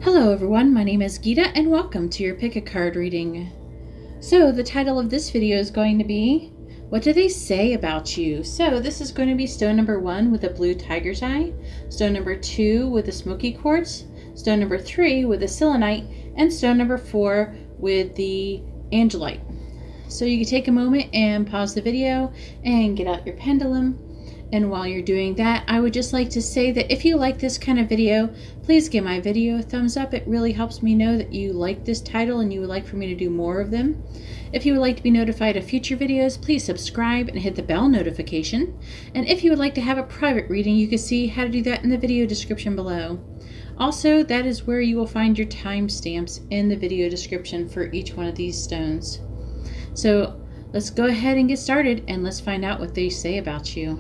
Hello everyone, my name is Geeta and welcome to your pick a card reading. So the title of this video is going to be, what do they say about you? So this is going to be stone number 1 with a blue tiger's eye, stone number 2 with a smoky quartz, stone number 3 with a selenite, and stone number 4 with the angelite. So you can take a moment and pause the video and get out your pendulum. And while you're doing that, I would just like to say that if you like this kind of video, please give my video a thumbs up. It really helps me know that you like this title and you would like for me to do more of them. If you would like to be notified of future videos, please subscribe and hit the bell notification. And if you would like to have a private reading, you can see how to do that in the video description below. Also, that is where you will find your timestamps in the video description for each one of these stones. So let's go ahead and get started and let's find out what they say about you.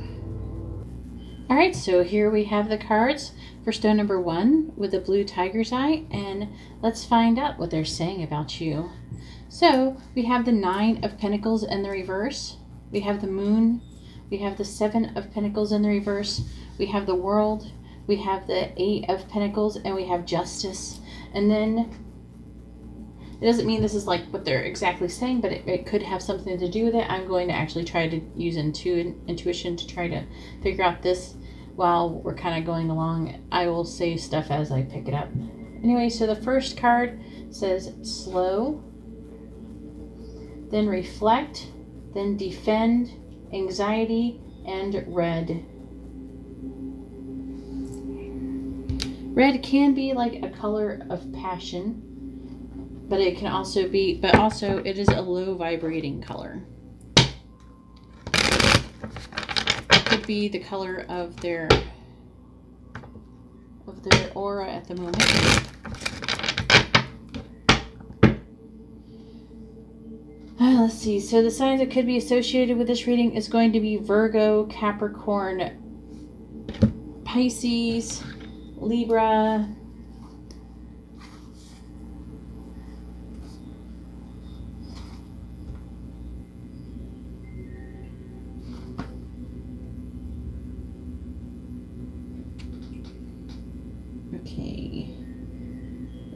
Alright, so here we have the cards for stone number 1 with the blue tiger's eye, and let's find out what they're saying about you. So we have the 9 of Pentacles in the reverse, we have the Moon, we have the 7 of Pentacles in the reverse, we have the World, we have the 8 of Pentacles, and we have Justice. And then it doesn't mean this is like what they're exactly saying, but it could have something to do with it. I'm going to actually try to use intuition to try to figure out this while we're kind of going along. I will say stuff as I pick it up. Anyway, so the first card says slow, then reflect, then defend, anxiety, and red. Red can be like a color of passion. But it can also be, it is a low vibrating color. It could be the color of their aura at the moment. Let's see. So the signs that could be associated with this reading is going to be Virgo, Capricorn, Pisces, Libra, okay,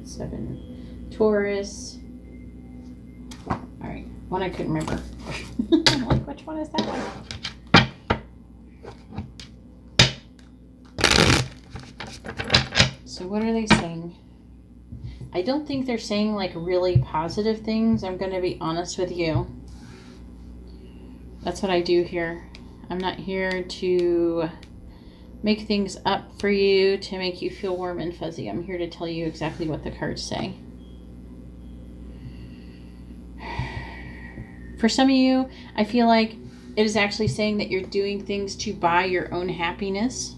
7, Taurus. All right, one I couldn't remember. I'm like, which one is that one? So what are they saying? I don't think they're saying like really positive things. I'm going to be honest with you. That's what I do here. I'm not here to make things up for you to make you feel warm and fuzzy. I'm here to tell you exactly what the cards say. For some of you, I feel like it is actually saying that you're doing things to buy your own happiness.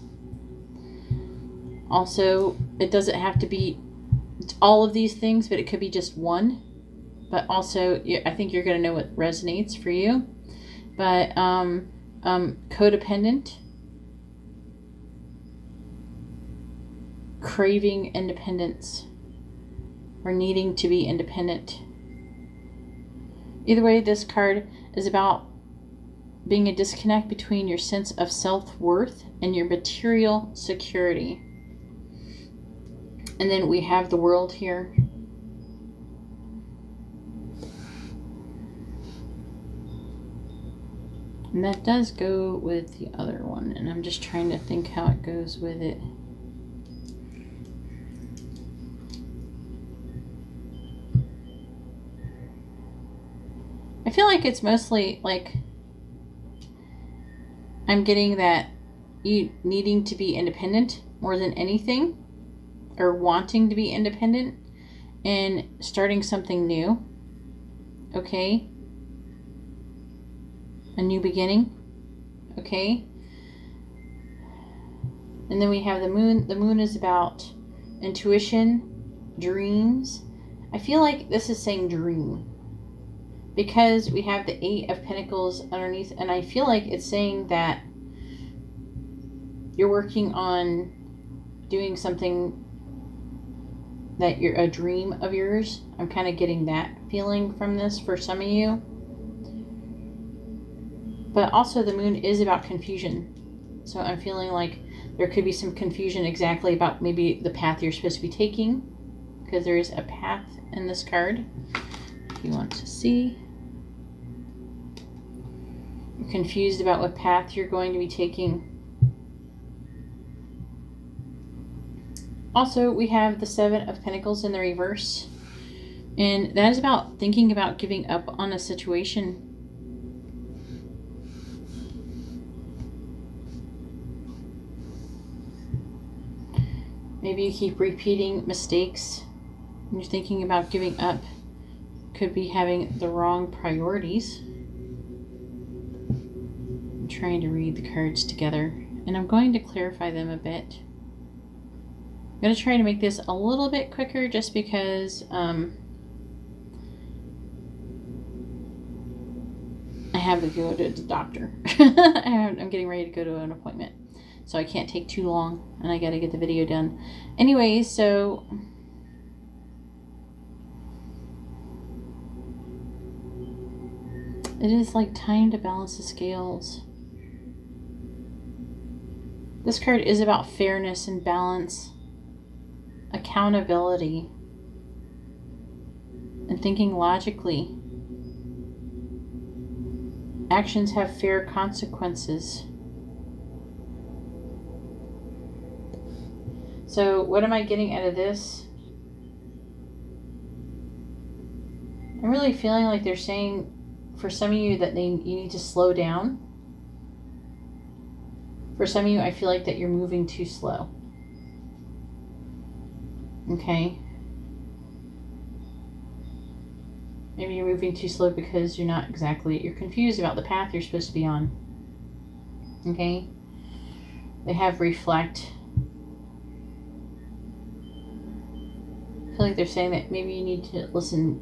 Also, it doesn't have to be all of these things, but it could be just one. But also, I think you're going to know what resonates for you. But codependent, craving independence, or needing to be independent. Either way, this card is about being a disconnect between your sense of self-worth and your material security. And then we have the World here. And that does go with the other one, and I'm just trying to think how it goes with it. I feel like it's mostly like I'm getting that you needing to be independent more than anything, or wanting to be independent and starting something new. Okay? A new beginning. Okay? And then we have the Moon. The Moon is about intuition, dreams. I feel like this is saying dream, because we have the 8 of Pentacles underneath, and I feel like it's saying that you're working on doing something that you're a dream of yours. I'm kind of getting that feeling from this for some of you. But also the Moon is about confusion. So I'm feeling like there could be some confusion exactly about maybe the path you're supposed to be taking. because there is a path in this card. If you want to see. You're confused about what path you're going to be taking. Also, we have the Seven of Pentacles in the reverse. And that is about thinking about giving up on a situation. Maybe you keep repeating mistakes and you're thinking about giving up. Could be having the wrong priorities. I'm trying to read the cards together, and I'm going to clarify them a bit. I'm going to try to make this a little bit quicker just because I have to go to the doctor. I'm getting ready to go to an appointment. So I can't take too long, and I got to get the video done. Anyway, so it is like time to balance the scales. This card is about fairness and balance, accountability, and thinking logically. Actions have fair consequences. So what am I getting out of this? I'm really feeling like they're saying for some of you that you need to slow down. For some of you, I feel like that you're moving too slow. Okay. Maybe you're moving too slow because you're confused about the path you're supposed to be on. Okay. They have reflect. I feel like they're saying that maybe you need to listen.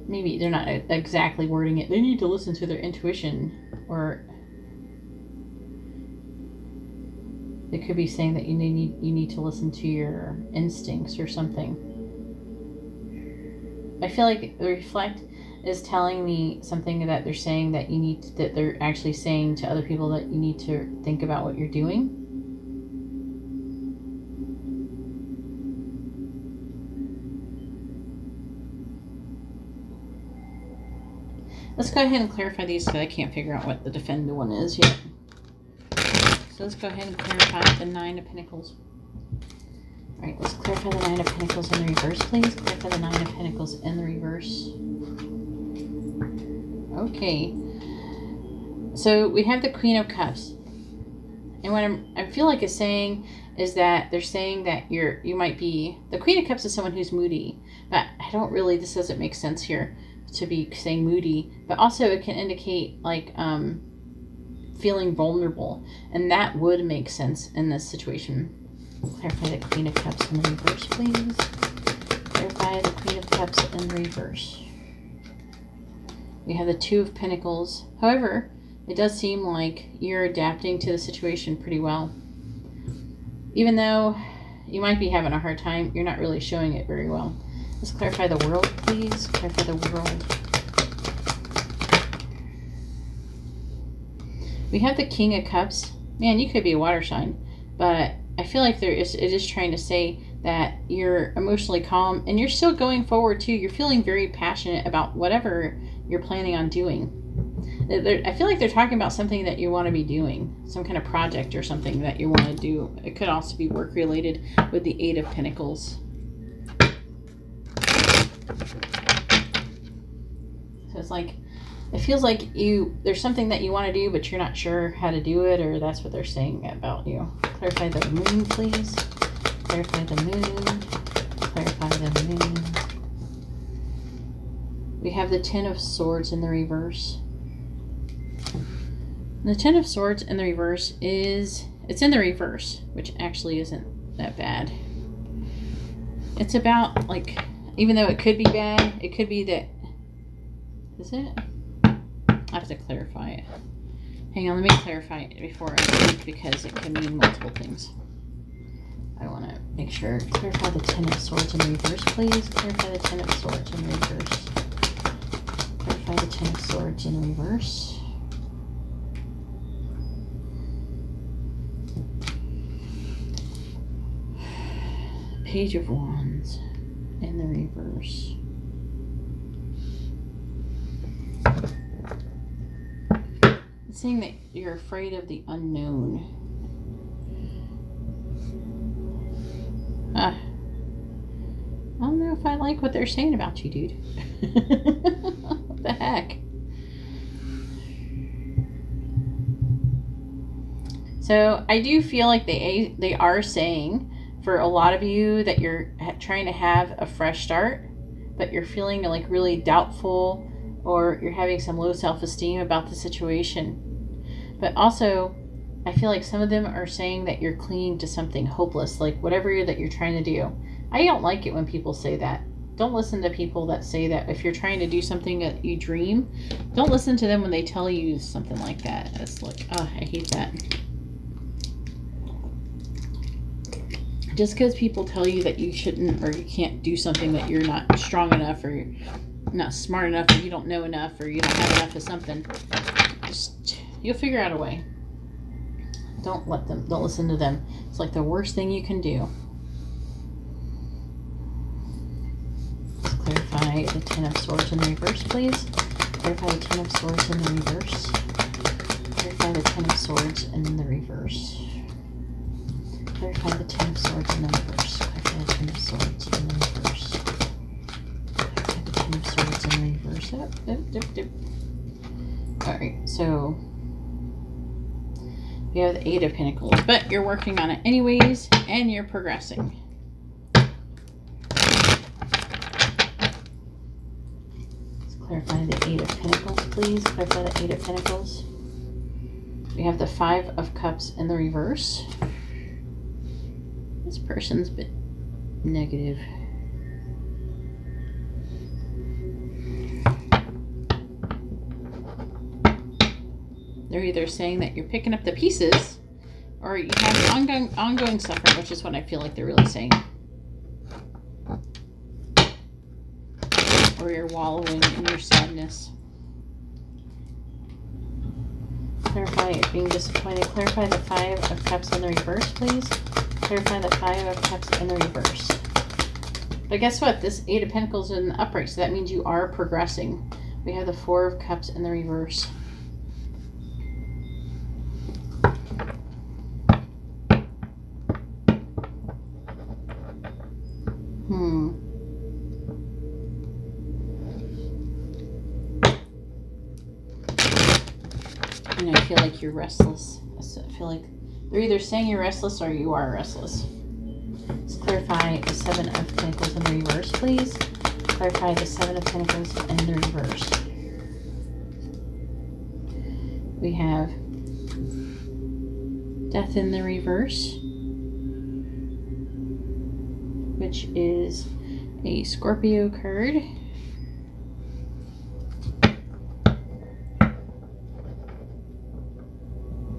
Maybe they're not exactly wording it. They need to listen to their intuition, or they could be saying that you need to listen to your instincts or something. I feel like the reflect is telling me something that they're saying that that they're actually saying to other people that you need to think about what you're doing. Let's go ahead and clarify these because I can't figure out what the defend one is yet. So let's go ahead and clarify the Nine of Pentacles. Alright, let's clarify the Nine of Pentacles in the reverse, please. Clarify the Nine of Pentacles in the reverse. Okay. So we have the Queen of Cups. And what I feel like is saying is that they're saying that you might be... The Queen of Cups is someone who's moody. But this doesn't make sense here to be saying moody, but also it can indicate like feeling vulnerable, and that would make sense in this situation. Clarify the Queen of Cups in the reverse, please. Clarify the Queen of Cups in reverse. We have the Two of Pentacles. However, it does seem like you're adapting to the situation pretty well. Even though you might be having a hard time, you're not really showing it very well. Let's clarify the World, please. Clarify the World. We have the King of Cups. Man, you could be a water sign, but I feel like it is trying to say that you're emotionally calm and you're still going forward too. You're feeling very passionate about whatever you're planning on doing. I feel like they're talking about something that you want to be doing, some kind of project or something that you want to do. It could also be work related with the Eight of Pentacles. So it's like, it feels like there's something that you want to do, but you're not sure how to do it, or that's what they're saying about you. Clarify the Moon, please. Clarify the Moon. Clarify the Moon. We have the Ten of Swords in the reverse. And the Ten of Swords in the reverse it's in the reverse, which actually isn't that bad. It's about, like, even though it could be bad, it could be that... Is it? I have to clarify it. Hang on, let me clarify it before I speak because it can mean multiple things. I want to make sure. Clarify the Ten of Swords in reverse, please. Clarify the Ten of Swords in reverse. Clarify the Ten of Swords in reverse. Page of Wands in the saying that you're afraid of the unknown. I don't know if I like what they're saying about you, dude. What the heck? So I do feel like they are saying for a lot of you that you're trying to have a fresh start, but you're feeling like really doubtful, or you're having some low self-esteem about the situation. But also, I feel like some of them are saying that you're clinging to something hopeless, like whatever that you're trying to do. I don't like it when people say that. Don't listen to people that say that. If you're trying to do something that you dream, don't listen to them when they tell you something like that. It's like, oh, I hate that. Just because people tell you that you shouldn't or you can't do something, that you're not strong enough or you're not smart enough or you don't know enough or you don't have enough of something, just you'll figure out a way. Don't listen to them. It's like the worst thing you can do. Let's clarify the Ten of Swords in the reverse, please. Clarify the Ten of Swords in the reverse. Clarify the Ten of Swords in the reverse. Clarify the Ten of Swords in the reverse. Clarify the Ten of Swords in the reverse. Clarify the Ten of Swords in the reverse. Alright, so we have the Eight of Pentacles, but you're working on it anyways, and you're progressing. Let's clarify the Eight of Pentacles, please. Clarify the Eight of Pentacles. We have the Five of Cups in the reverse. This person's a bit negative. They're either saying that you're picking up the pieces, or you have ongoing suffering, which is what I feel like they're really saying. Or you're wallowing in your sadness. Clarify it being disappointed. Clarify the Five of Cups in the reverse, please. Clarify the Five of Cups in the reverse. But guess what? This Eight of Pentacles is in the upright, so that means you are progressing. We have the Four of Cups in the reverse. And I feel like you're restless. I feel like they're either saying you're restless or you are restless. Let's clarify the Seven of Pentacles in the reverse, please. Clarify the Seven of Pentacles in the reverse. We have Death in the reverse, which is a Scorpio card.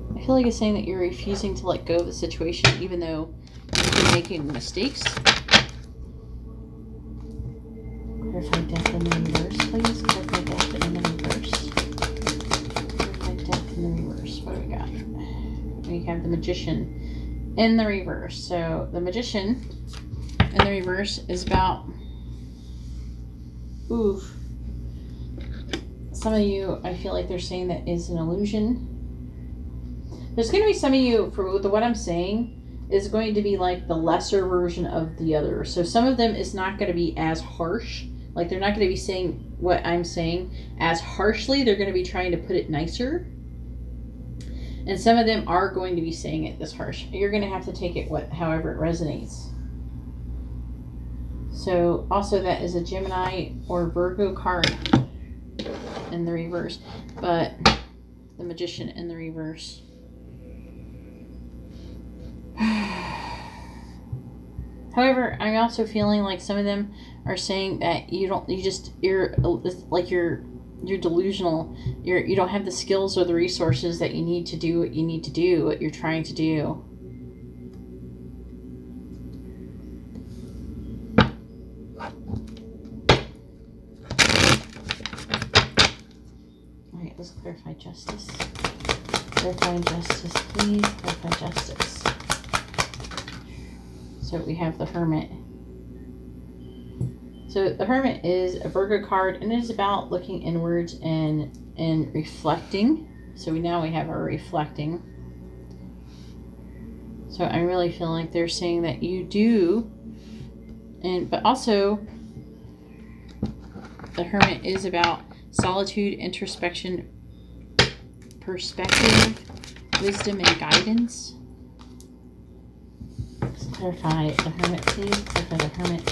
I feel like it's saying that you're refusing to let go of the situation even though you've been making mistakes. Clarify Death in the reverse, please. Clarify Death in the reverse. Clarify Death in the reverse. What do we got? We have the Magician in the reverse. So the Magician in the reverse is about, oof. Some of you, I feel like they're saying that is an illusion. There's going to be some of you, for what I'm saying, is going to be like the lesser version of the other. So some of them is not going to be as harsh. Like they're not going to be saying what I'm saying as harshly. They're going to be trying to put it nicer. And some of them are going to be saying it this harsh. You're going to have to take it however it resonates. So also that is a Gemini or Virgo card in the reverse. But the Magician in the reverse. However, I'm also feeling like some of them are saying that you're delusional. You don't have the skills or the resources that you need to do what you need to do, what you're trying to do. All right, let's clarify justice. Clarify justice, please. Clarify justice. So we have the Hermit. So the Hermit is a Virgo card, and it is about looking inwards and reflecting. So now we have our reflecting. So I really feel like they're saying that you do, but also the Hermit is about solitude, introspection, perspective, wisdom, and guidance. Let's clarify the Hermit, please. Clarify the Hermit.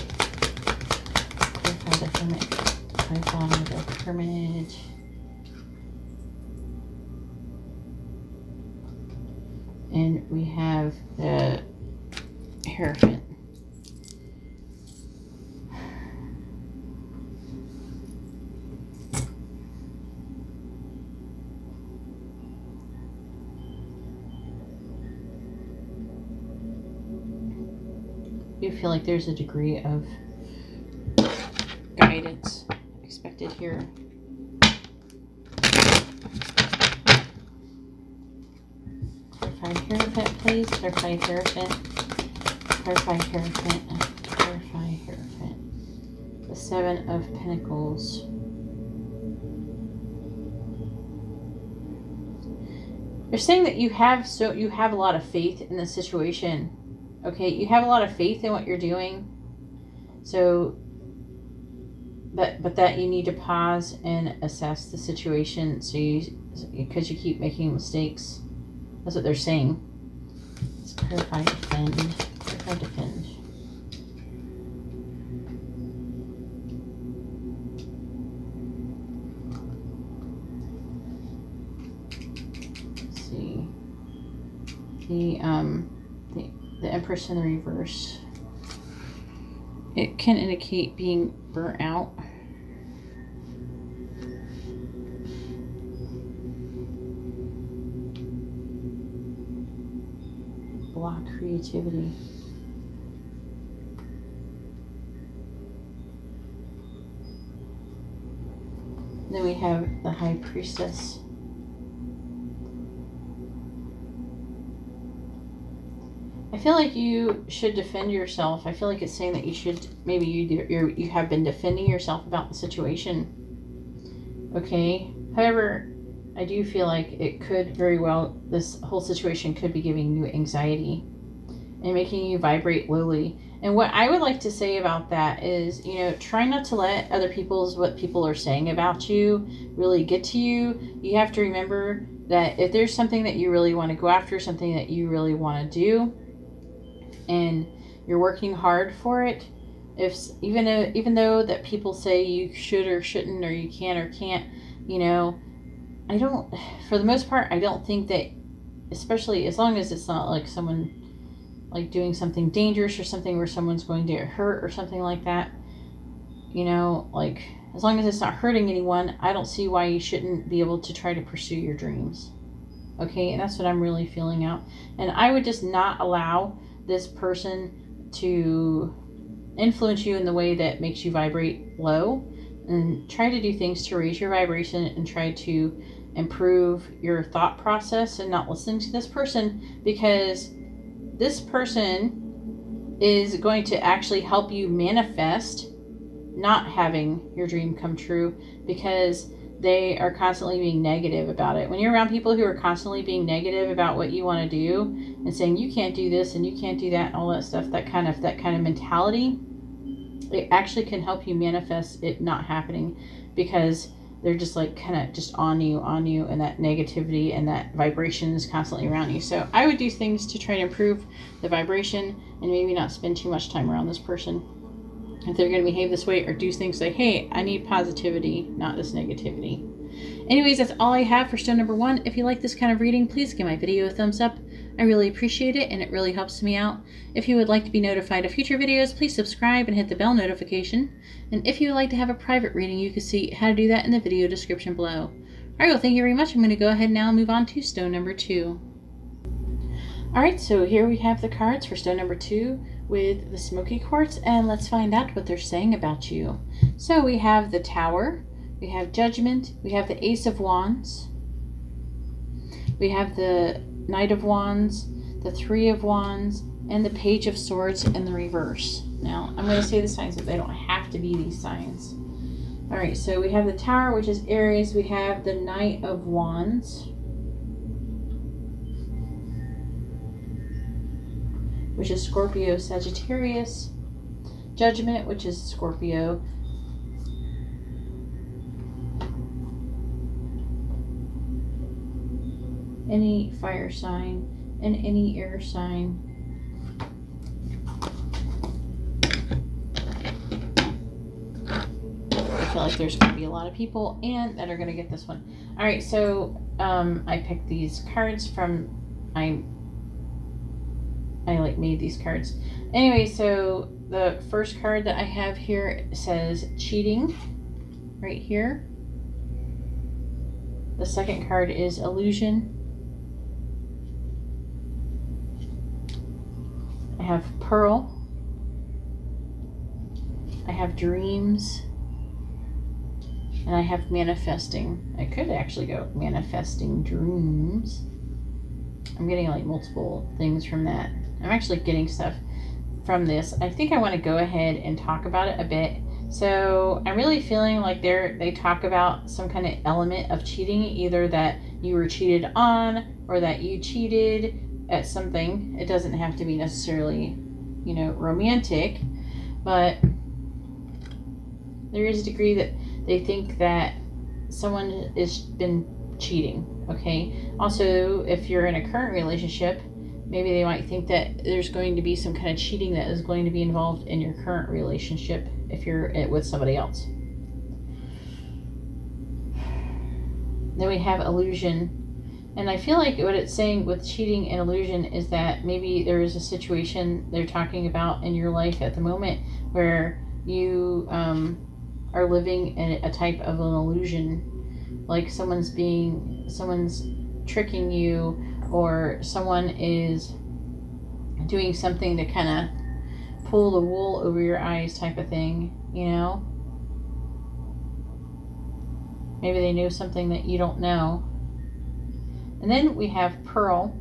Clarify the Hermit. Clarify the Hermit. And we have the Hierophant. You feel like there's a degree of guidance expected here. Clarify Hierophant, please. Clarify Hierophant. Clarify Hierophant. Clarify Hierophant. The Seven of Pentacles. They're saying that you have a lot of faith in the situation. Okay, you have a lot of faith in what you're doing. So, but that you need to pause and assess the situation. So because you keep making mistakes. That's what they're saying. Let's clarify, defend. Clarify, defend. Let's see. The Empress in the reverse. It can indicate being burnt out. Block creativity. Then we have the High Priestess. I feel like you should defend yourself. I feel like it's saying that you should, maybe you have been defending yourself about the situation. Okay. However, I do feel like it could very well, this whole situation could be giving you anxiety and making you vibrate lowly. And what I would like to say about that is, try not to let what people are saying about you really get to you. You have to remember that if there's something that you really want to go after, something that you really want to do, and you're working hard for it, even though that people say you should or shouldn't, or you can or can't, for the most part, I don't think that, especially as long as it's not like someone like doing something dangerous or something where someone's going to get hurt or something like that, like as long as it's not hurting anyone, I don't see why you shouldn't be able to try to pursue your dreams. Okay, and that's what I'm really feeling out. And I would just not allow this person to influence you in the way that makes you vibrate low, and try to do things to raise your vibration and try to improve your thought process, and not listening to this person, because this person is going to actually help you manifest not having your dream come true, because they are constantly being negative about it. When you're around people who are constantly being negative about what you want to do and saying you can't do this and you can't do that and all that stuff, that kind of mentality, it actually can help you manifest it not happening, because they're just like kind of just on you, and that negativity and that vibration is constantly around you. So I would do things to try to improve the vibration and maybe not spend too much time around this person. If they're going to behave this way or do things like, hey, I need positivity, not this negativity. Anyways, that's all I have for stone number 1. If you like this kind of reading, please give my video a thumbs up. I really appreciate it, and it really helps me out. If you would like to be notified of future videos, please subscribe and hit the bell notification. And if you would like to have a private reading, you can see how to do that in the video description below. Alright, well, thank you very much. I'm going to go ahead now and move on to stone number 2. Alright, so here we have the cards for stone number 2 with the smoky quartz, and let's find out what they're saying about you. So we have the Tower, we have Judgment, we have the Ace of Wands, we have the Knight of Wands, the Three of Wands, and the Page of Swords in the reverse. Now, I'm going to say the signs, but they don't have to be these signs. Alright, so we have the Tower, which is Aries. We have the Knight of Wands. which is Scorpio, Sagittarius. Judgment, which is Scorpio. Any fire sign and any air sign. I feel like there's going to be a lot of people and that are going to get this one. All right, so I picked these cards from, I like made these cards. Anyway, so the first card that I have here says cheating right here. The second card is illusion. I have pearl. I have dreams. And I have manifesting. I could actually go manifesting dreams. I'm getting like multiple things from that. I'm actually getting stuff from this. I think I want to go ahead and talk about it a bit. So I'm really feeling like they talk about some kind of element of cheating, either that you were cheated on or that you cheated at something. It doesn't have to be necessarily, you know, romantic, but there is a degree that they think that someone has been cheating, okay? Also, if you're in a current relationship, maybe they might think that there's going to be some kind of cheating that is going to be involved in your current relationship if you're with somebody else. Then we have illusion. And I feel like what it's saying with cheating and illusion is that maybe there is a situation they're talking about in your life at the moment where you are living in a type of an illusion, like someone's tricking you, or someone is doing something to kind of pull the wool over your eyes type of thing, you know? Maybe they know something that you don't know. And then we have pearl.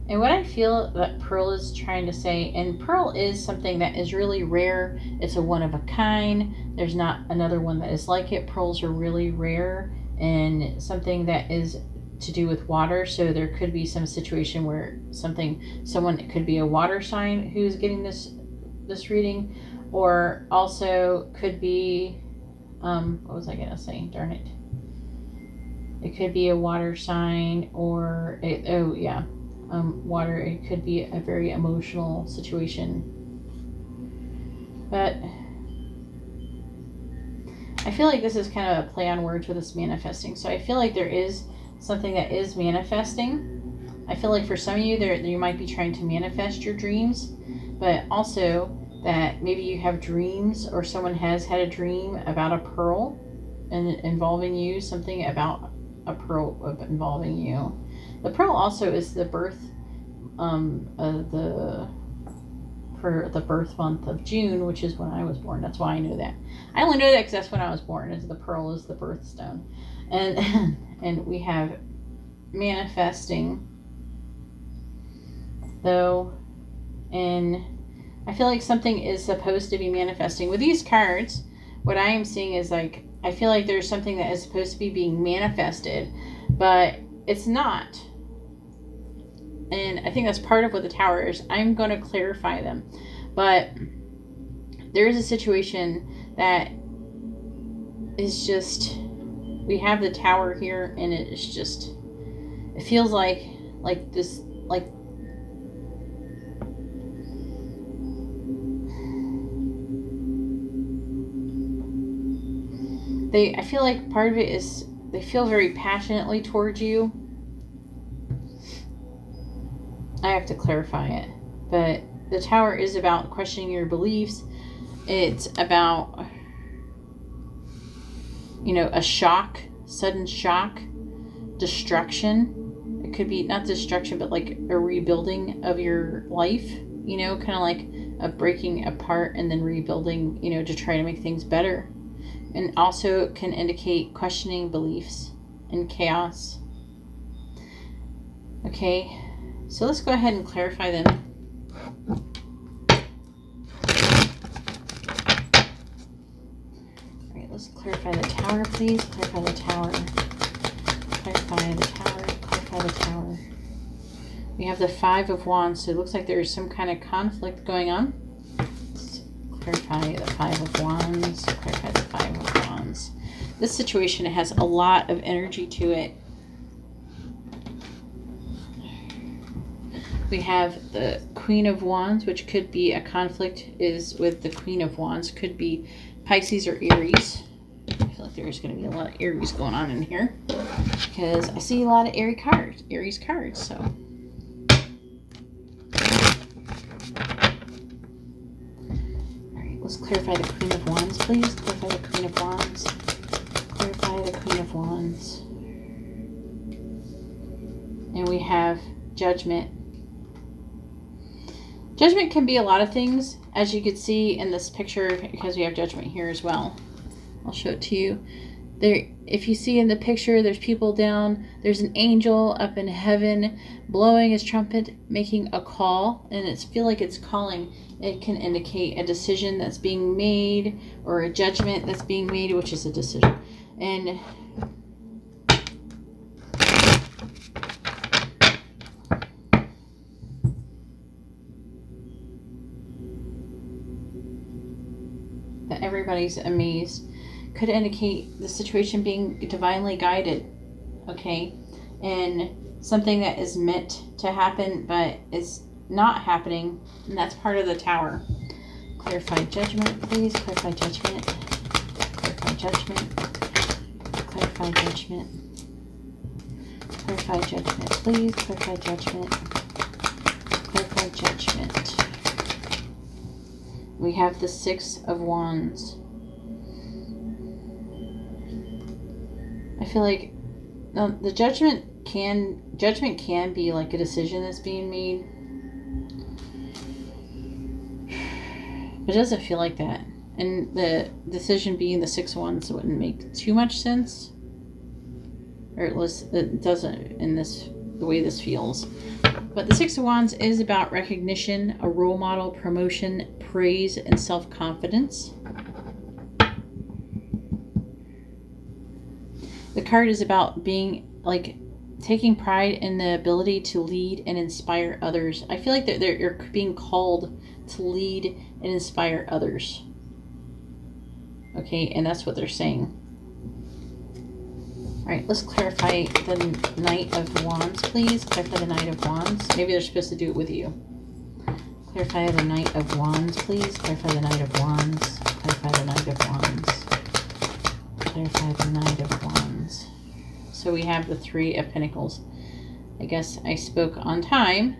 And what I feel that pearl is trying to say, and pearl is something that is really rare. It's a one of a kind. There's not another one that is like it. Pearls are really rare and something that is to do with water. So there could be some situation where someone, it could be a water sign who's getting this reading, or also could be, what was I going to say? Darn it. It could be a water sign, or, water. It could be a very emotional situation. But I feel like this is kind of a play on words with this manifesting. So I feel like there is something that is manifesting. I feel like for some of you, you might be trying to manifest your dreams, but also that maybe you have dreams, or someone has had a dream about a pearl and involving you, something about a pearl involving you. The pearl also is the birth for the birth month of June, which is when I was born. That's why I know that. I only know that because that's when I was born. Is the pearl is the birthstone, and we have manifesting though, and I feel like something is supposed to be manifesting with these cards. What I am seeing is like, I feel like there's something that is supposed to be being manifested, but it's not. And I think that's part of what the Tower is. I'm going to clarify them. But there is a situation that is just, we have the Tower here, and it's just, it feels like this, like, I feel like part of it is they feel very passionately towards you. I have to clarify it, but the Tower is about questioning your beliefs. It's about, you know, a shock, sudden shock, destruction. It could be not destruction, but like a rebuilding of your life, you know, kind of like a breaking apart and then rebuilding, you know, to try to make things better. And also can indicate questioning beliefs and chaos. Okay, so let's go ahead and clarify them. All right, let's clarify the Tower, please. Clarify the Tower. Clarify the Tower. Clarify the Tower. We have the Five of Wands, so it looks like there's some kind of conflict going on. Let's clarify the Five of Wands. Clarify the Five of Wands. This situation has a lot of energy to it. We have the Queen of Wands, which could be a conflict is with the Queen of Wands. Could be Pisces or Aries. I feel like there's going to be a lot of Aries going on in here because I see a lot of Aries cards. So, all right, let's clarify the Queen of Wands, please. Clarify the Queen of Wands. Clarify the Queen of Wands. And we have Judgment. Judgment can be a lot of things, as you could see in this picture, because we have Judgment here as well. I'll show it to you. There, if you see in the picture, there's people down. There's an angel up in heaven blowing his trumpet, making a call, and it's feel like it's calling. It can indicate a decision that's being made or a judgment that's being made, which is a decision. And that everybody's amazed could indicate the situation being divinely guided, okay, and something that is meant to happen but is not happening, and that's part of the Tower. Clarify Judgment, please. Clarify Judgment. Clarify Judgment. Clarify Judgment. Clarify Judgment, please. Clarify Judgment. Clarify Judgment. We have the Six of Wands. I feel like the judgment can be like a decision that's being made, but it doesn't feel like that. And the decision being the Six of Wands wouldn't make too much sense, or at least it doesn't in the way this feels. But the Six of Wands is about recognition, a role model, promotion, praise, and self-confidence. The card is about being like taking pride in the ability to lead and inspire others. I feel like you're being called to lead and inspire others. Okay, and that's what they're saying. All right, let's clarify the Knight of Wands, please. Clarify the Knight of Wands. Maybe they're supposed to do it with you. Clarify the Knight of Wands, please. Clarify the Knight of Wands. Clarify the Knight of Wands. Clarify the Knight of Wands. So we have the Three of Pentacles. I guess I spoke on time.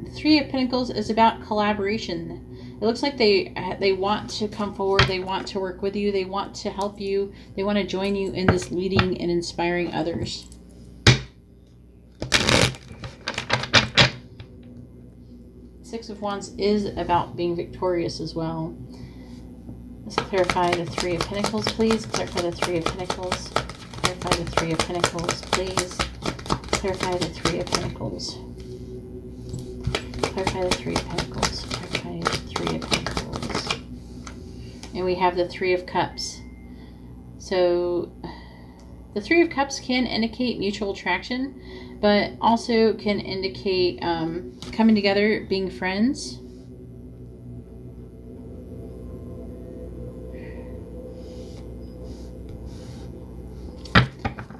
The Three of Pentacles is about collaboration. It looks like they want to come forward. They want to work with you. They want to help you. They want to join you in this leading and inspiring others. Six of Wands is about being victorious as well. Let's clarify the Three of Pentacles, please. Clarify the Three of Pentacles. Clarify the Three of Pentacles, please. Clarify the Three of Pentacles. Clarify the Three of Pentacles. Clarify the Three of Pentacles. And we have the Three of Cups. So the Three of Cups can indicate mutual attraction, but also can indicate coming together, being friends.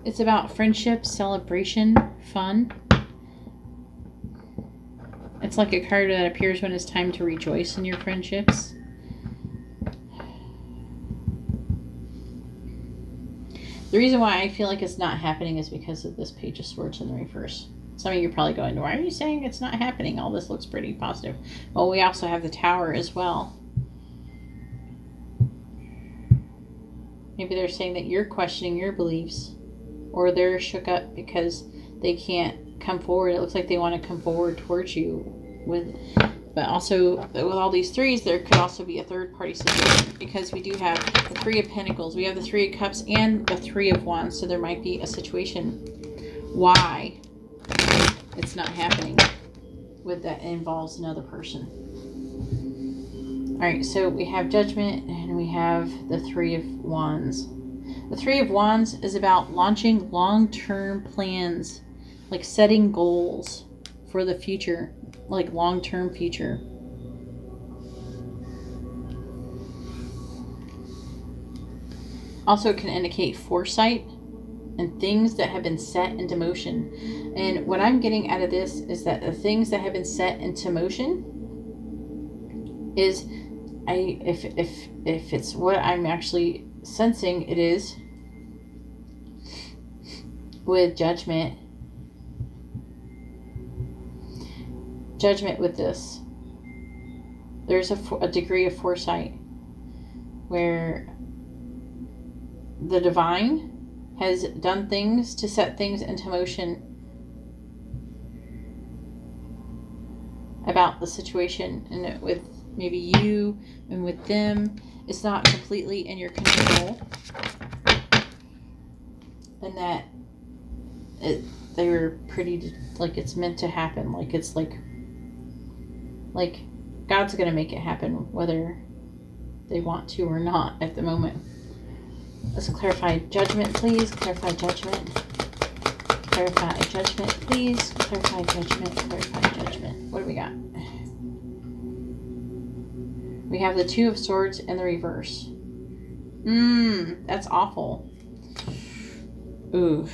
It's about friendship, celebration, fun. It's like a card that appears when it's time to rejoice in your friendships. The reason why I feel like it's not happening is because of this Page of Swords in the reverse. Some of you are probably going, why are you saying it's not happening? All this looks pretty positive. Well, we also have the Tower as well. Maybe they're saying that you're questioning your beliefs, or they're shook up because they can't come forward. It looks like they want to come forward towards you but also with all these threes, there could also be a third party situation, because we do have the Three of Pentacles, we have the Three of Cups, and the Three of Wands. So there might be a situation why it's not happening with that involves another person. All right, so we have Judgment and we have the Three of Wands. The Three of Wands is about launching long-term plans, like setting goals for the future, like long-term future. Also can indicate foresight and things that have been set into motion. And what I'm getting out of this is that the things that have been set into motion is, if it's what I'm actually sensing, it is with judgment with this. There's a degree of foresight where the divine has done things to set things into motion about the situation, and with maybe you and with them, it's not completely in your control, and that they were pretty, like, it's meant to happen, like it's like God's gonna make it happen whether they want to or not at the moment. Let's clarify judgment, please. Clarify judgment. Clarify judgment, please. Clarify judgment. Clarify judgment. What do we got? We have the Two of Swords in the reverse. That's awful. Ooh.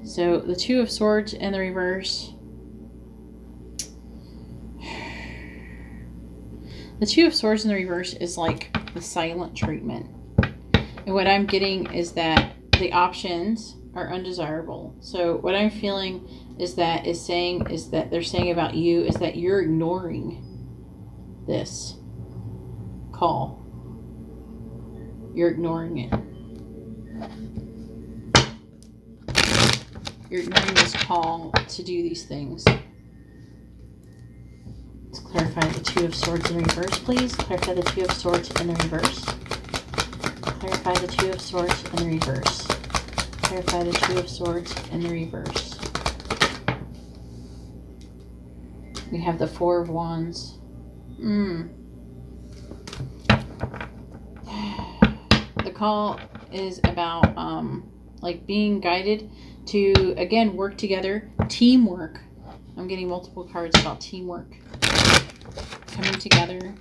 So the Two of Swords in the reverse. The Two of Swords in the reverse is like the silent treatment. And what I'm getting is that the options are undesirable. So what I'm feeling is that they're saying about you is that you're ignoring this call. You're ignoring it. You're ignoring this call to do these things. Let's clarify the Two of Swords in reverse, please. Clarify the Two of Swords in the reverse. Clarify the Two of Swords in the reverse. Clarify the Two of Swords in the reverse. We have the Four of Wands. The call is about like being guided to, again, work together. Teamwork. I'm getting multiple cards about teamwork. Coming together.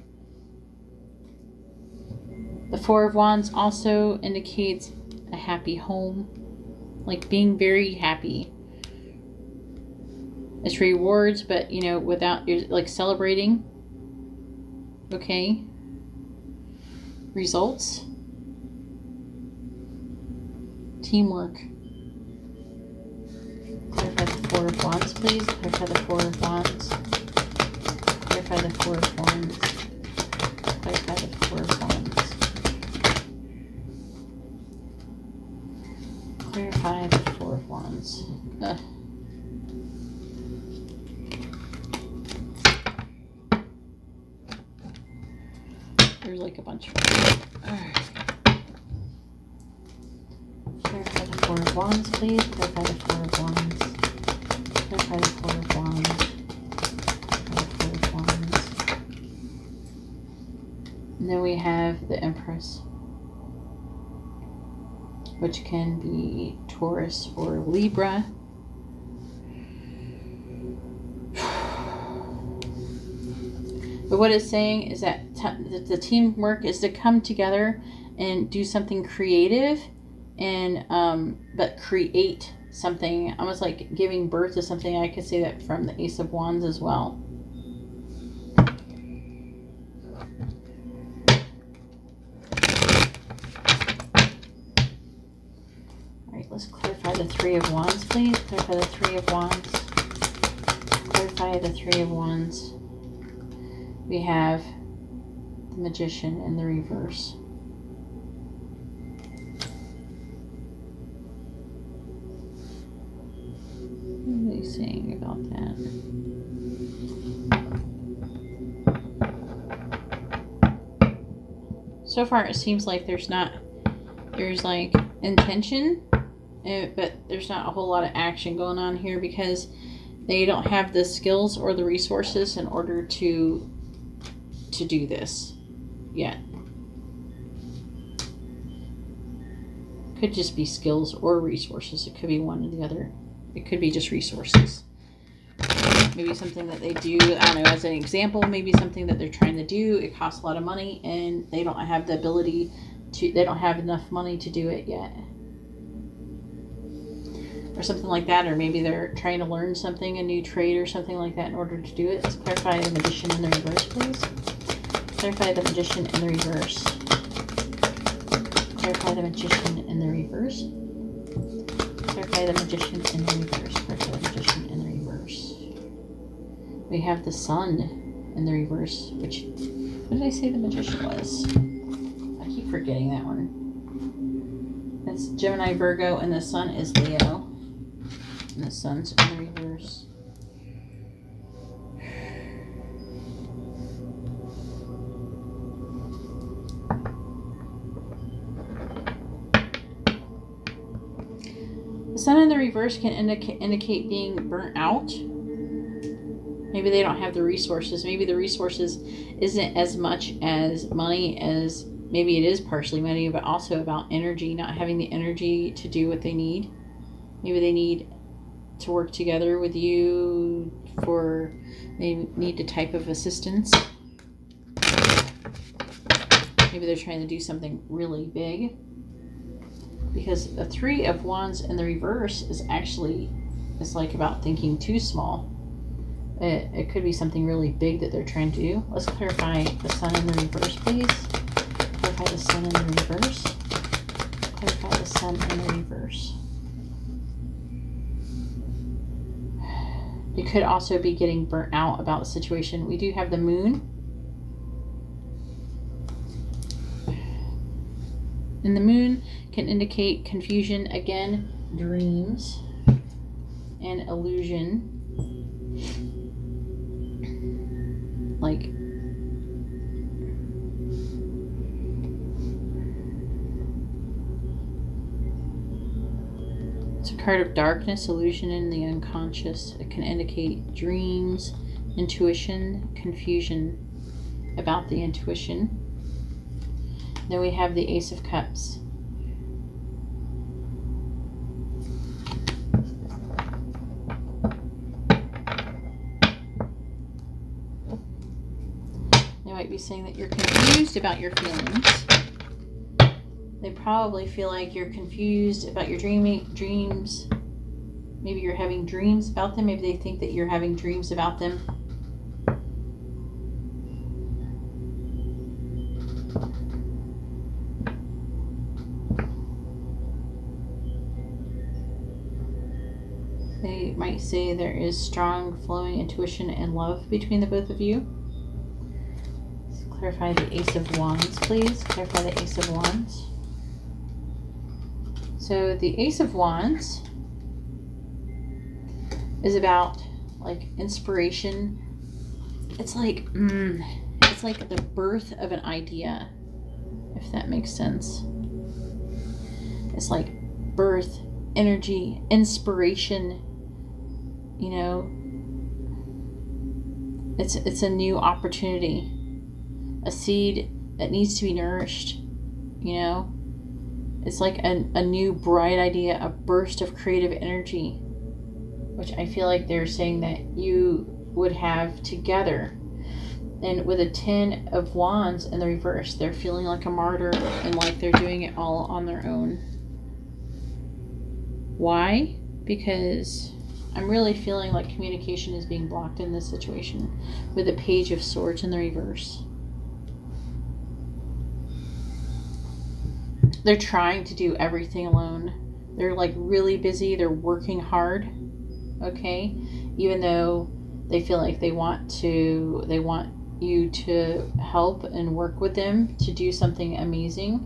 The Four of Wands also indicates a happy home, like being very happy. It's rewards, but you know, without, you're like celebrating. Okay. Results. Teamwork. Clarify the Four of Wands, please. Clarify the Four of Wands. Clarify the Four of Wands. Clarify the Four of Wands. Clarify the Four of Wands. There's like a bunch of them. Alright. Clarify the Four of Wands, please. Clarify the Four of Wands. Clarify the Four of Wands. Clarify the Four of Wands. And then we have the Empress, which can be Taurus or Libra. But what it's saying is that the teamwork is to come together and do something creative, and but create something, almost like giving birth to something. I could say that from the Ace of Wands as well. Let's clarify the Three of Wands, please. Clarify the Three of Wands. Clarify the Three of Wands. We have the Magician in the reverse. What are they saying about that? So far, it seems like there's like intention, but there's not a whole lot of action going on here because they don't have the skills or the resources in order to do this yet. Could just be skills or resources. It could be one or the other. It could be just resources. maybe something that they do, I don't know, as an example, maybe something that they're trying to do, it costs a lot of money and they don't have the ability to, they don't have enough money to do it yet. Or something like that, or maybe they're trying to learn something, a new trade or something like that in order to do it. Let's clarify the Magician in the reverse, please. Clarify the Magician in the reverse. Clarify the Magician in the reverse. Clarify the Magician in the reverse. Clarify the Magician in the reverse. We have the Sun in the reverse, which, what did I say the Magician was? I keep forgetting that one. It's Gemini, Virgo, and the Sun is Leo. And the Sun's in the reverse. The Sun in the reverse can indicate being burnt out. Maybe they don't have the resources. Maybe the resources isn't as much as money as, maybe it is partially money, but also about energy, not having the energy to do what they need. Maybe they need to work together with you for, they need a type of assistance. Maybe they're trying to do something really big. Because the Three of Wands in the reverse is actually, it's like about thinking too small. It could be something really big that they're trying to do. Let's clarify the Sun in the reverse, please. Clarify the Sun in the reverse. Clarify the Sun in the reverse. It could also be getting burnt out about the situation. We do have the Moon. And the Moon can indicate confusion, again, dreams, and illusion. Like, it's a card of darkness, illusion, and the unconscious. It can indicate dreams, intuition, confusion about the intuition. Then we have the Ace of Cups. They might be saying that you're confused about your feelings. They probably feel like you're confused about your dreams. Maybe you're having dreams about them. Maybe they think that you're having dreams about them. They might say there is strong flowing intuition and love between the both of you. Let's clarify the Ace of Wands, please. Clarify the Ace of Wands. So the Ace of Wands is about like inspiration. It's like the birth of an idea, if that makes sense. It's like birth, energy, inspiration. You know, it's a new opportunity, a seed that needs to be nourished. You know, it's like a new bright idea, a burst of creative energy, which I feel like they're saying that you would have together. And with a 10 of Wands in the reverse, they're feeling like a martyr and like they're doing it all on their own. Why? Because I'm really feeling like communication is being blocked in this situation with the Page of Swords in the reverse. They're trying to do everything alone. They're like really busy. They're working hard. Okay? Even though they feel like they want you to help and work with them to do something amazing.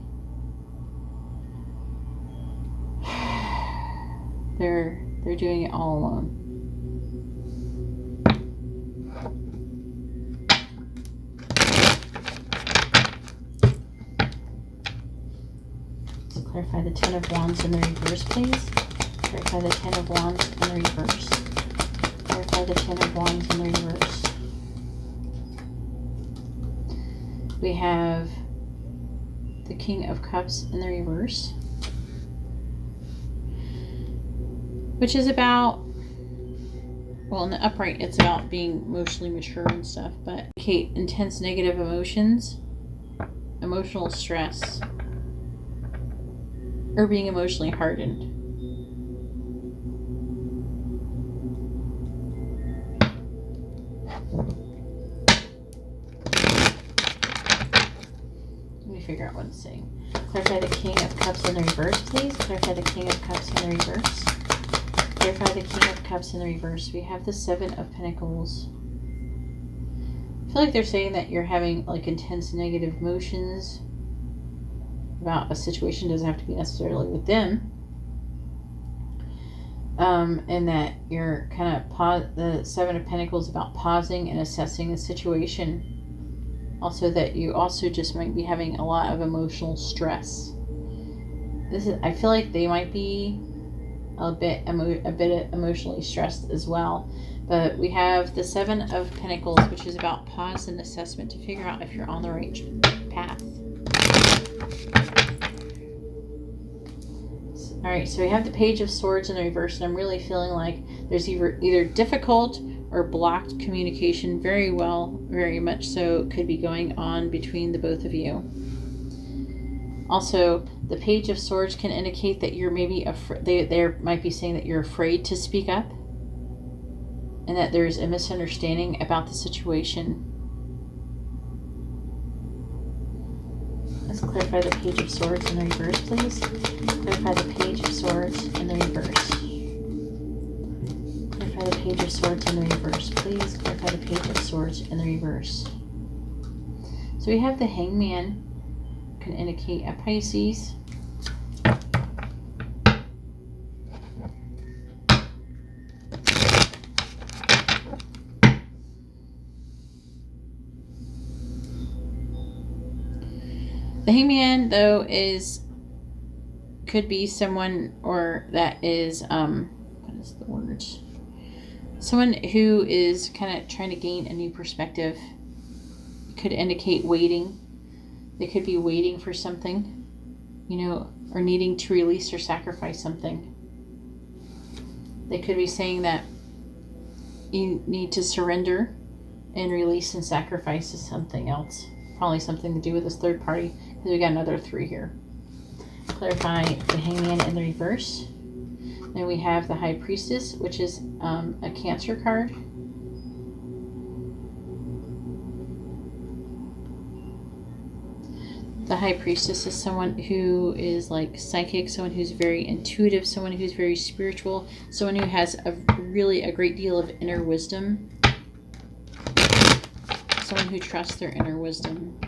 They're doing it all alone. So clarify the 10 of Wands in the reverse, please. Clarify the 10 of Wands in the reverse. Clarify the 10 of Wands in the reverse. We have the King of Cups in the reverse, which is about well, in the upright, it's about being emotionally mature and stuff, but indicate intense negative emotions, emotional stress, or being emotionally hardened. Let me figure out what it's saying. Clarify the King of Cups in the reverse, please. Clarify the King of Cups in the reverse. Clarify the King of Cups in the reverse. We have the Seven of Pentacles. I feel like they're saying that you're having like intense negative emotions about a situation. Doesn't have to be necessarily with them. And that you're kind of the Seven of Pentacles about pausing and assessing the situation. Also that you also just might be having a lot of emotional stress. I feel like they might be a bit emotionally stressed as well. But we have the Seven of Pentacles, which is about pause and assessment to figure out if you're on the right path. All right, so we have the Page of Swords in the reverse, and I'm really feeling like there's either difficult or blocked communication, very much so, could be going on between the both of you. Also, the Page of Swords can indicate that you're maybe they might be saying that you're afraid to speak up, and that there's a misunderstanding about the situation. Let's clarify the Page of Swords in the reverse, please. Clarify the Page of Swords in the reverse. Clarify the Page of Swords in the reverse, please. Clarify the Page of Swords in the reverse. So we have the Hangman, can indicate a Pisces. The Hangman, though, could be someone, or that is what is the word? Someone who is kind of trying to gain a new perspective. It could indicate waiting. They could be waiting for something, or needing to release or sacrifice something. They could be saying that you need to surrender and release and sacrifice to something else. Probably something to do with this third party, because we got another 3 here. Clarify the Hangman in the reverse. Then we have the High Priestess, which is a Cancer card. The High Priestess is someone who is like psychic, someone who's very intuitive, someone who's very spiritual, someone who has a great deal of inner wisdom. Someone who trusts their inner wisdom.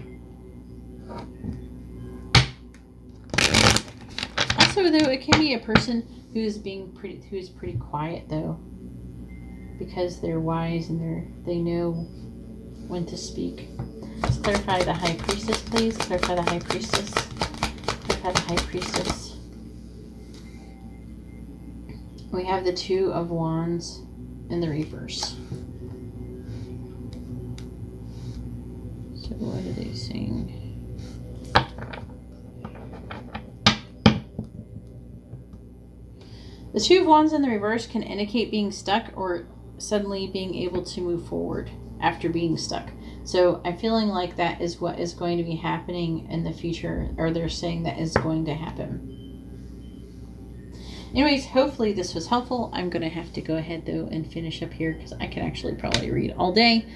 Also, though, it can be a person who's pretty quiet, though, because they're wise and they know when to speak. Let's clarify the High Priestess, please. Clarify the High Priestess. Clarify the High Priestess. We have the Two of Wands in the reverse. So what are they saying? The Two of Wands in the reverse can indicate being stuck or suddenly being able to move forward after being stuck. So I'm feeling like that is what is going to be happening in the future, or they're saying that is going to happen. Anyways, hopefully this was helpful. I'm going to have to go ahead, though, and finish up here because I can actually probably read all day.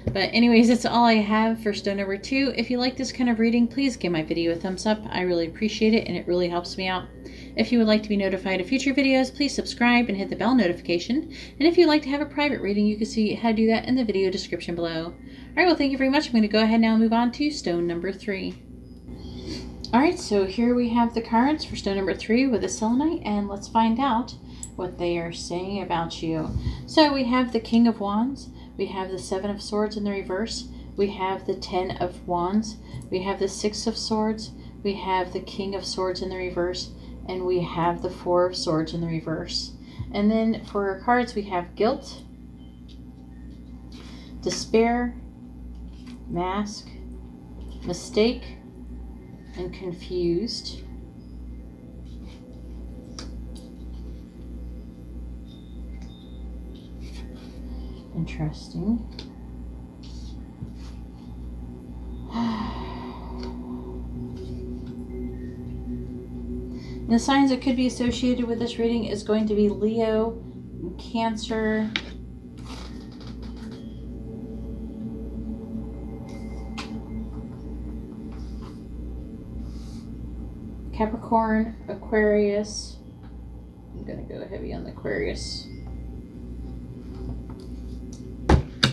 But anyways, that's all I have for stone number 2. If you like this kind of reading, please give my video a thumbs up. I really appreciate it, and it really helps me out. If you would like to be notified of future videos, please subscribe and hit the bell notification. And if you'd like to have a private reading, you can see how to do that in the video description below. All right, well, thank you very much. I'm going to go ahead now and move on to stone number 3. All right, so here we have the cards for stone number 3 with the selenite, and let's find out what they are saying about you. So we have the King of Wands. We have the Seven of Swords in the reverse. We have the 10 of Wands. We have the 6 of Swords. We have the King of Swords in the reverse. And we have the 4 of Swords in the reverse. And then for our cards, we have Guilt, Despair, Mask, Mistake, and Confused. Interesting. And the signs that could be associated with this reading is going to be Leo, Cancer, Capricorn, Aquarius. I'm going to go heavy on the Aquarius.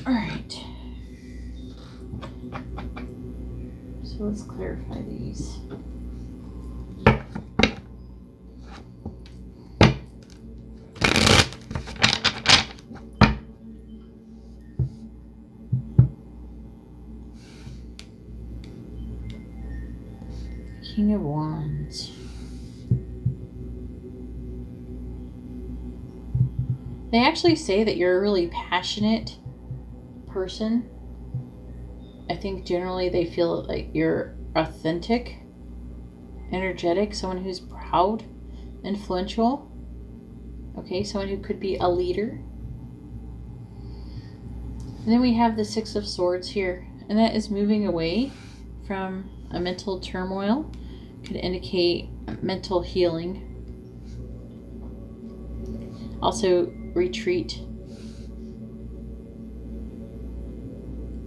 All right. So let's clarify these. King of Wands. They actually say that you're a really passionate person. I think generally they feel like you're authentic, energetic, someone who's proud, influential. Okay, someone who could be a leader. And then we have the Six of Swords here, and that is moving away from a mental turmoil. Could indicate mental healing. Also, retreat.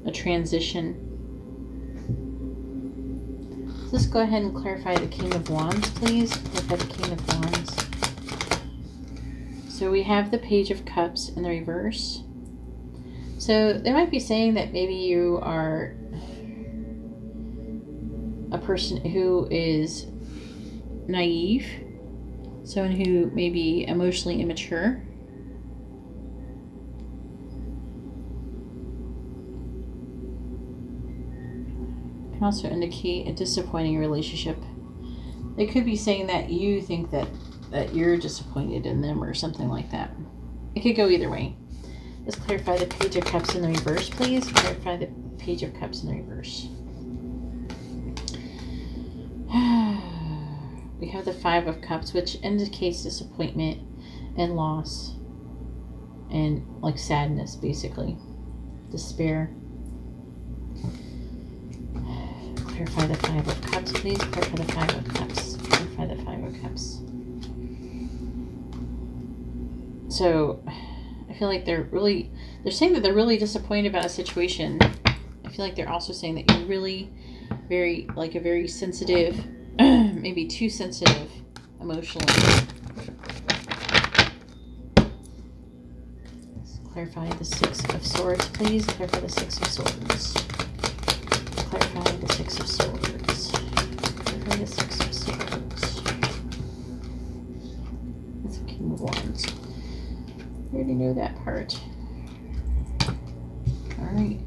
A transition. Let's go ahead and clarify the King of Wands, please. Clarify the King of Wands. So we have the Page of Cups in the reverse. So they might be saying that maybe you are a person who is naive, someone who may be emotionally immature. Can also indicate a disappointing relationship. They could be saying that you think that you're disappointed in them or something like that. It could go either way. Let's clarify the Page of Cups in the reverse, please. Clarify the Page of Cups in the reverse. We have the Five of Cups, which indicates disappointment and loss and like sadness, basically. Despair. Clarify the Five of Cups, please. Clarify the Five of Cups. Clarify the Five of Cups. So I feel like they're saying that they're really disappointed about a situation. I feel like they're also saying that you're really very sensitive, maybe too sensitive emotionally. Let's clarify the Six of Swords, please. Clarify the Six of Swords. Clarify the Six of Swords. Clarify the Six of Swords. That's the King of Wands. We already know that part. Alright.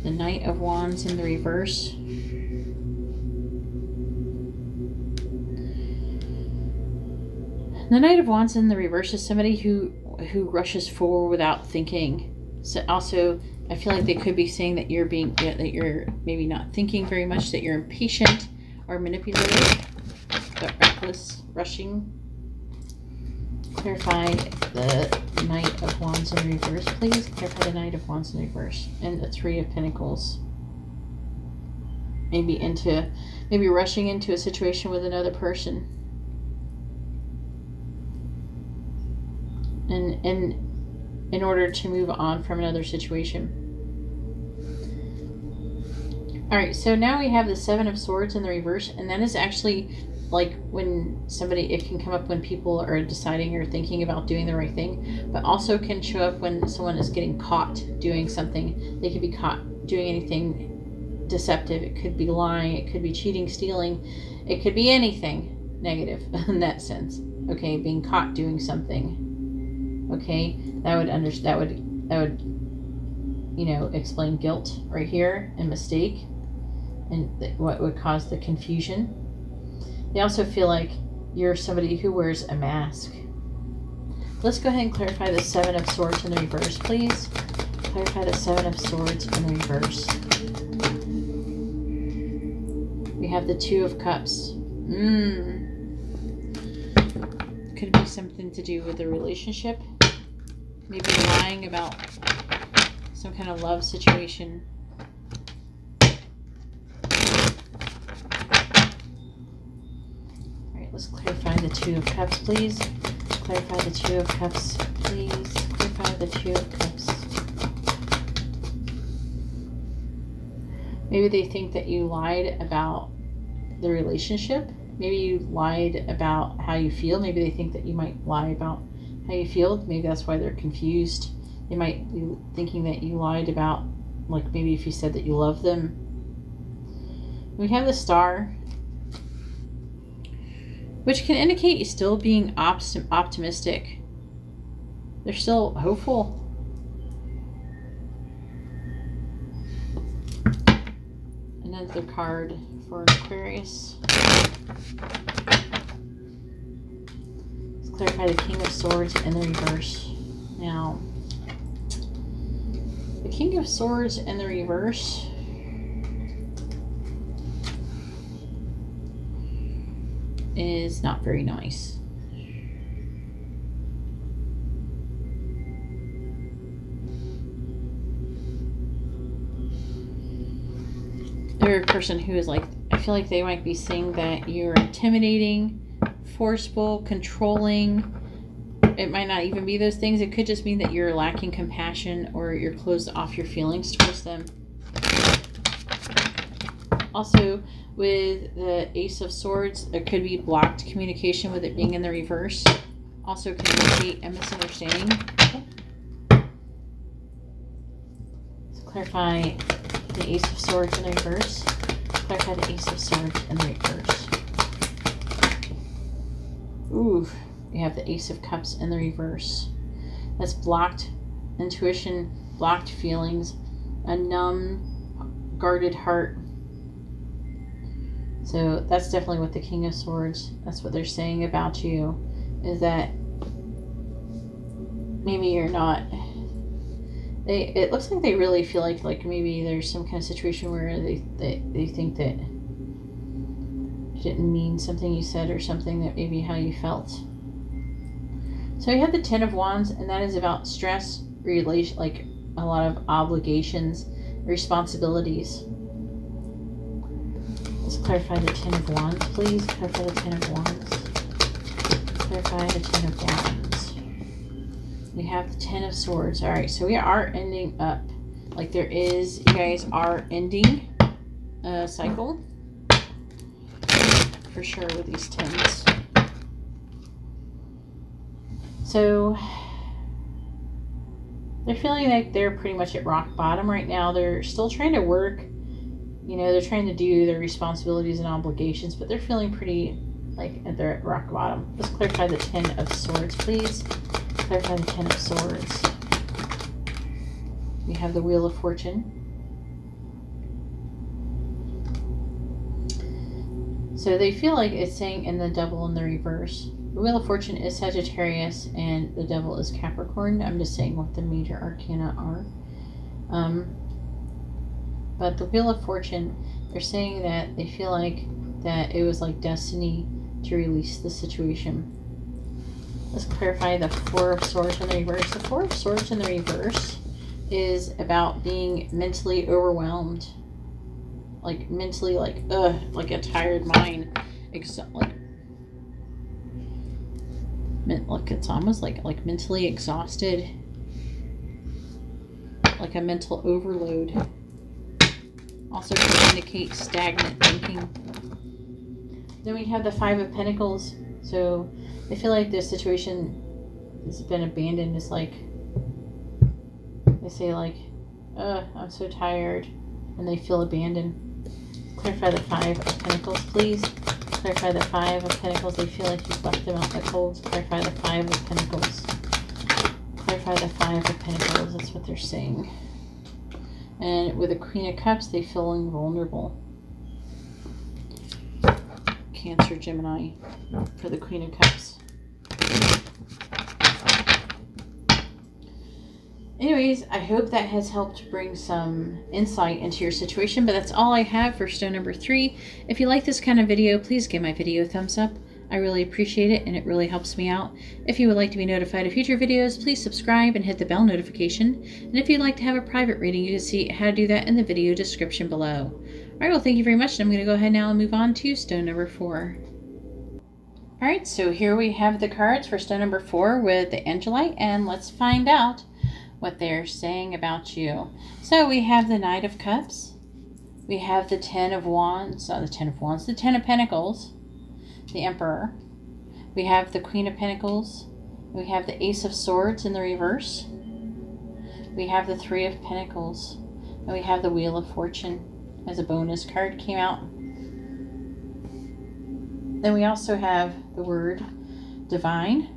The Knight of Wands in the reverse. The Knight of Wands in the reverse is somebody who rushes forward without thinking. So also, I feel like they could be saying that you're maybe not thinking very much, that you're impatient or manipulative, but reckless, rushing. Clarify the Knight of Wands in reverse, please. Clarify the Knight of Wands in reverse and the Three of Pentacles. Maybe rushing into a situation with another person. And in order to move on from another situation. Alright, so now we have the Seven of Swords in the reverse, and that is actually like when it can come up when people are deciding or thinking about doing the right thing, but also can show up when someone is getting caught doing something. They could be caught doing anything deceptive. It could be lying, it could be cheating, stealing, it could be anything negative in that sense. Okay, being caught doing something. Okay, that would explain guilt right here and mistake and what would cause the confusion. They also feel like you're somebody who wears a mask. Let's go ahead and clarify the Seven of Swords in the reverse, please. Clarify the Seven of Swords in the reverse. We have the Two of Cups. Could be something to do with the relationship. Maybe lying about some kind of love situation. Alright, let's clarify the Two of Cups, please. Clarify the Two of Cups, please. Clarify the Two of Cups. Maybe they think that you lied about the relationship. Maybe you lied about how you feel. Maybe they think that you might lie about how you feel. Maybe that's why they're confused. They might be thinking that you lied about, like maybe if you said that you love them. We have the Star, which can indicate you still being optimistic. They're still hopeful. Another card for Aquarius. Let's clarify the King of Swords in the reverse. Now, the King of Swords in the reverse is not very nice. They're a person who is like, I feel like they might be saying that you're intimidating, forceful, controlling. It might not even be those things. It could just mean that you're lacking compassion or you're closed off your feelings towards them. Also, with the Ace of Swords, there could be blocked communication with it being in the reverse. Also can indicate a misunderstanding. Okay. So clarify the Ace of Swords in the reverse. Clarify the Ace of Swords in the reverse. Ooh, we have the Ace of Cups in the reverse. That's blocked intuition, blocked feelings, a numb, guarded heart. So that's definitely what the King of Swords, that's what they're saying about you, is that maybe you're not, it looks like they really feel like maybe there's some kind of situation where they think that you didn't mean something you said or something, that maybe how you felt. So you have the Ten of Wands, and that is about stress, relation, like a lot of obligations, responsibilities. Let's clarify the Ten of Wands, please. Clarify the Ten of Wands. Clarify the Ten of Wands. We have the Ten of Swords. All right, so we are ending up. Like there is, you guys are ending a cycle. For sure with these tens. So they're feeling like they're pretty much at rock bottom right now. They're still trying to work. You know, they're trying to do their responsibilities and obligations, but they're feeling pretty like they're at rock bottom. Let's clarify the Ten of Swords, please. Clarify the Ten of Swords. We have the Wheel of Fortune. So they feel like it's saying in the Devil in the reverse. The Wheel of Fortune is Sagittarius and the Devil is Capricorn. I'm just saying what the major arcana are. But the Wheel of Fortune, they're saying that they feel like that it was like destiny to release the situation. Let's clarify the Four of Swords in the reverse. The Four of Swords in the reverse is about being mentally overwhelmed. Like mentally, like a tired mind. Like it's almost like mentally exhausted. Like a mental overload. Also can indicate stagnant thinking. Then we have the Five of Pentacles. So I feel like this situation has been abandoned. It's like they say like, I'm so tired, and they feel abandoned. Clarify the Five of Pentacles, please. Clarify the Five of Pentacles. They feel like you've left them out in the cold. Clarify the Five of Pentacles. Clarify the Five of Pentacles. That's what they're saying. And with the Queen of Cups, they feel invulnerable. Cancer, Gemini for the Queen of Cups. Anyways, I hope that has helped bring some insight into your situation, but that's all I have for stone number 3. If you like this kind of video, please give my video a thumbs up. I really appreciate it, and it really helps me out. If you would like to be notified of future videos, please subscribe and hit the bell notification. And if you'd like to have a private reading, you can see how to do that in the video description below. Alright, well, thank you very much. And I'm going to go ahead now and move on to stone number 4. Alright, so here we have the cards for stone number 4 with the Angelite, and let's find out what they're saying about you. So we have the Knight of Cups. We have the Ten of Wands, not the Ten of Wands, the Ten of Pentacles, the Emperor. We have the Queen of Pentacles. We have the Ace of Swords in the reverse. We have the Three of Pentacles. And we have the Wheel of Fortune as a bonus card came out. Then we also have the word Divine,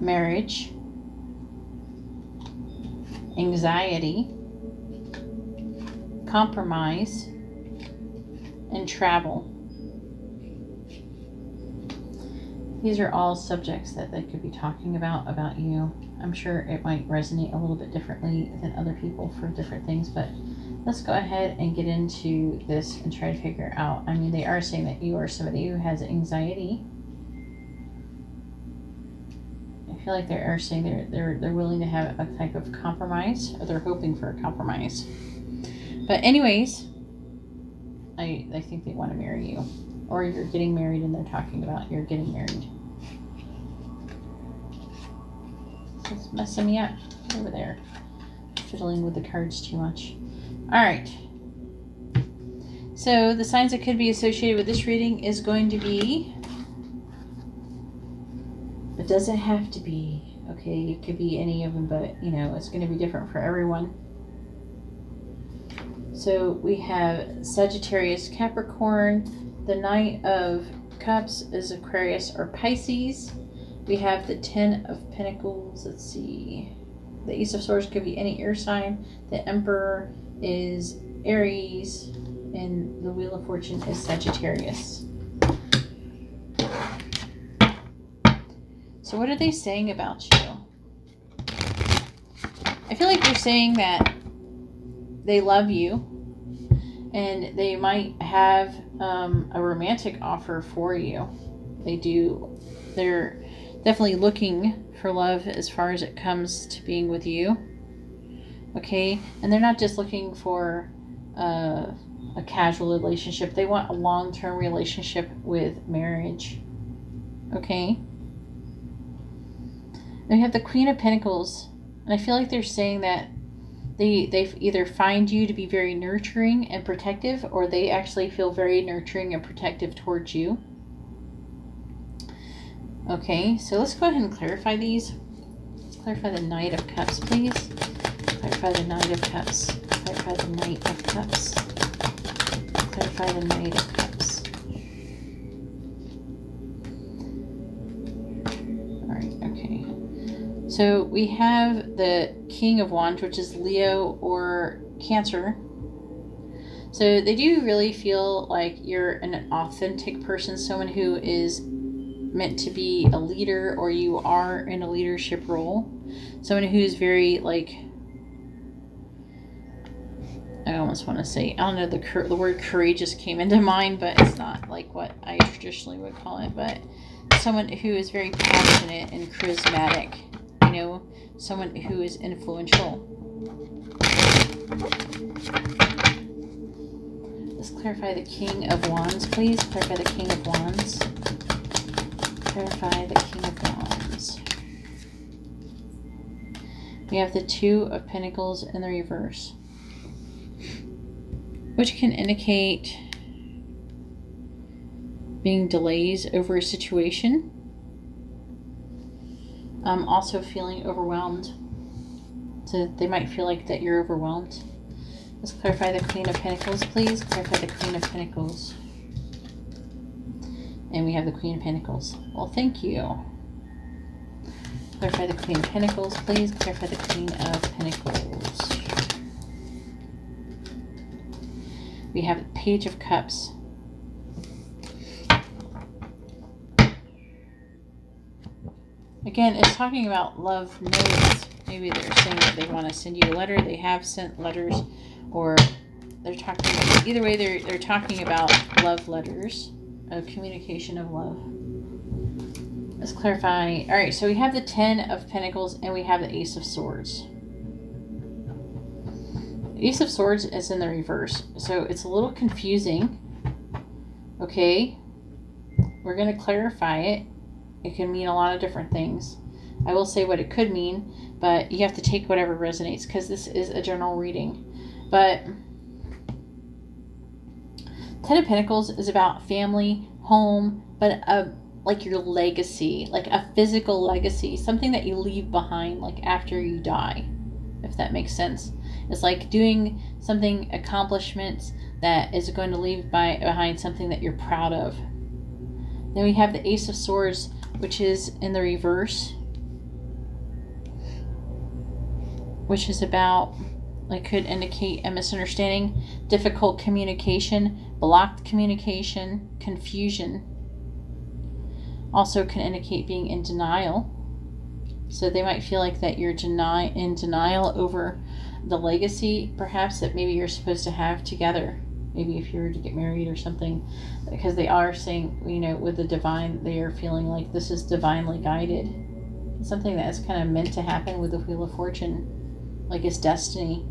Marriage, Anxiety, Compromise, and Travel. These are all subjects that they could be talking about you. I'm sure it might resonate a little bit differently than other people for different things, but let's go ahead and get into this and try to figure out. I mean, they are saying that you are somebody who has anxiety. I feel like they are saying they're willing to have a type of compromise, or they're hoping for a compromise. But anyways, I think they want to marry you, or you're getting married and they're talking about you're getting married. It's messing me up over there, fiddling with the cards too much. Alright, so the signs that could be associated with this reading is going to be, it doesn't have to be, okay, it could be any of them, but you know, it's going to be different for everyone. So we have Sagittarius, Capricorn, the Knight of Cups is Aquarius or Pisces. We have the Ten of Pentacles, let's see, the Ace of Swords could be any air sign, the Emperor is Aries, and the Wheel of Fortune is Sagittarius. So what are they saying about you? I feel like they're saying that they love you, and they might have a romantic offer for you. They do. They're definitely looking for love as far as it comes to being with you. Okay, and they're not just looking for a casual relationship. They want a long-term relationship with marriage. Okay. Then we have the Queen of Pentacles, and I feel like they're saying that they either find you to be very nurturing and protective, or they actually feel very nurturing and protective towards you. Okay, so let's go ahead and clarify these. Let's clarify the Knight of Cups, please. Clarify the Knight of Cups. Clarify the Knight of Cups. Clarify the Knight of Cups. Alright, okay. So we have the King of Wands, which is Leo or Cancer. So they do really feel like you're an authentic person, someone who is meant to be a leader, or you are in a leadership role. Someone who's very, like, I almost want to say, I don't know, the word courageous came into mind, but it's not like what I traditionally would call it, but someone who is very passionate and charismatic, you know, someone who is influential. Let's clarify the King of Wands, please. Clarify the King of Wands. Clarify the King of Wands. We have the Two of Pentacles in the reverse, which can indicate being delays over a situation. Also feeling overwhelmed. So they might feel like that you're overwhelmed. Let's clarify the Queen of Pentacles, please. Clarify the Queen of Pentacles. And we have the Queen of Pentacles. Well, thank you. Clarify the Queen of Pentacles, please. Clarify the Queen of Pentacles. We have the Page of Cups. Again, it's talking about love notes. Maybe they're saying that they want to send you a letter. They have sent letters, or they're talking, either way, they're talking about love letters, a communication of love. Let's clarify. All right, so we have the 10 of Pentacles and we have the Ace of Swords. The Ace of Swords is in the reverse, so it's a little confusing. Okay, we're going to clarify it. It can mean a lot of different things. I will say what it could mean, but you have to take whatever resonates because this is a general reading. But 10 of Pentacles is about family, home, but like your legacy, like a physical legacy, something that you leave behind, like after you die, if that makes sense. It's like doing something, accomplishments that is going to leave behind something that you're proud of. Then we have the Ace of Swords, which is in the reverse, which is about, like, could indicate a misunderstanding, difficult communication, blocked communication, confusion. Also can indicate being in denial. So they might feel like that you're in denial over the legacy, perhaps, that maybe you're supposed to have together. Maybe if you were to get married or something, because they are saying, you know, with the divine, they are feeling like this is divinely guided. It's something that is kind of meant to happen with the Wheel of Fortune, like it's destiny.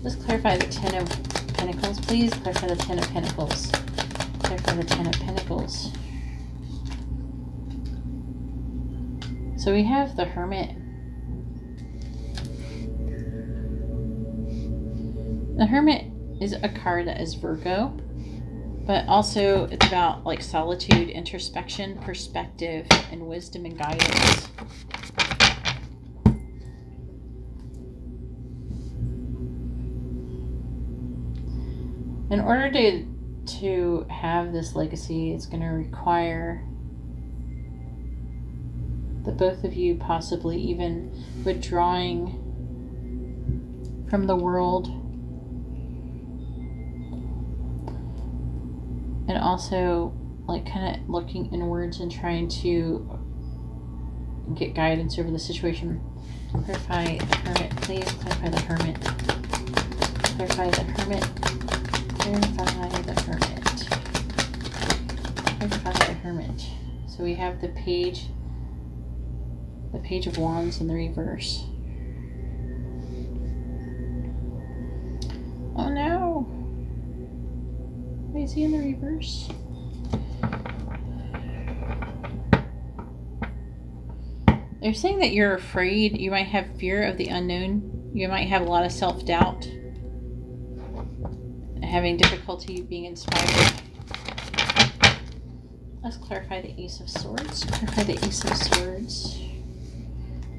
Let's clarify the 10 of Pentacles. Please clarify the 10 of Pentacles. Clarify the 10 of Pentacles. So we have the Hermit. The Hermit is a card that is Virgo, but also it's about like solitude, introspection, perspective, and wisdom and guidance. In order to have this legacy, it's going to require the both of you possibly even withdrawing from the world, and also like kind of looking inwards and trying to get guidance over the situation. Clarify the Hermit, please. Clarify the Hermit. Clarify the Hermit. Clarify the Hermit. Clarify the Hermit. So we have the Page of Wands in the reverse. Oh no! Why is he in the reverse? They're saying that you're afraid. You might have fear of the unknown. You might have a lot of self-doubt. Having difficulty being inspired. Let's clarify the Ace of Swords. Clarify the Ace of Swords.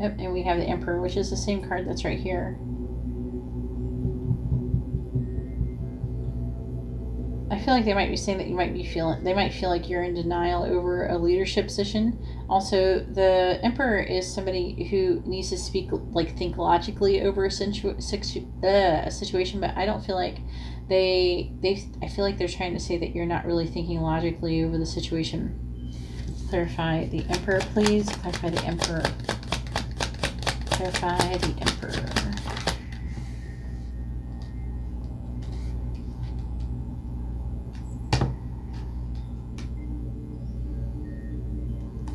Yep, and we have the Emperor, which is the same card that's right here. I feel like they might be saying that you might be they might feel like you're in denial over a leadership position. Also, the Emperor is somebody who needs to think logically over a situation, but I don't feel like I feel like they're trying to say that you're not really thinking logically over the situation. Clarify the Emperor, please. Clarify the Emperor. Clarify the Emperor.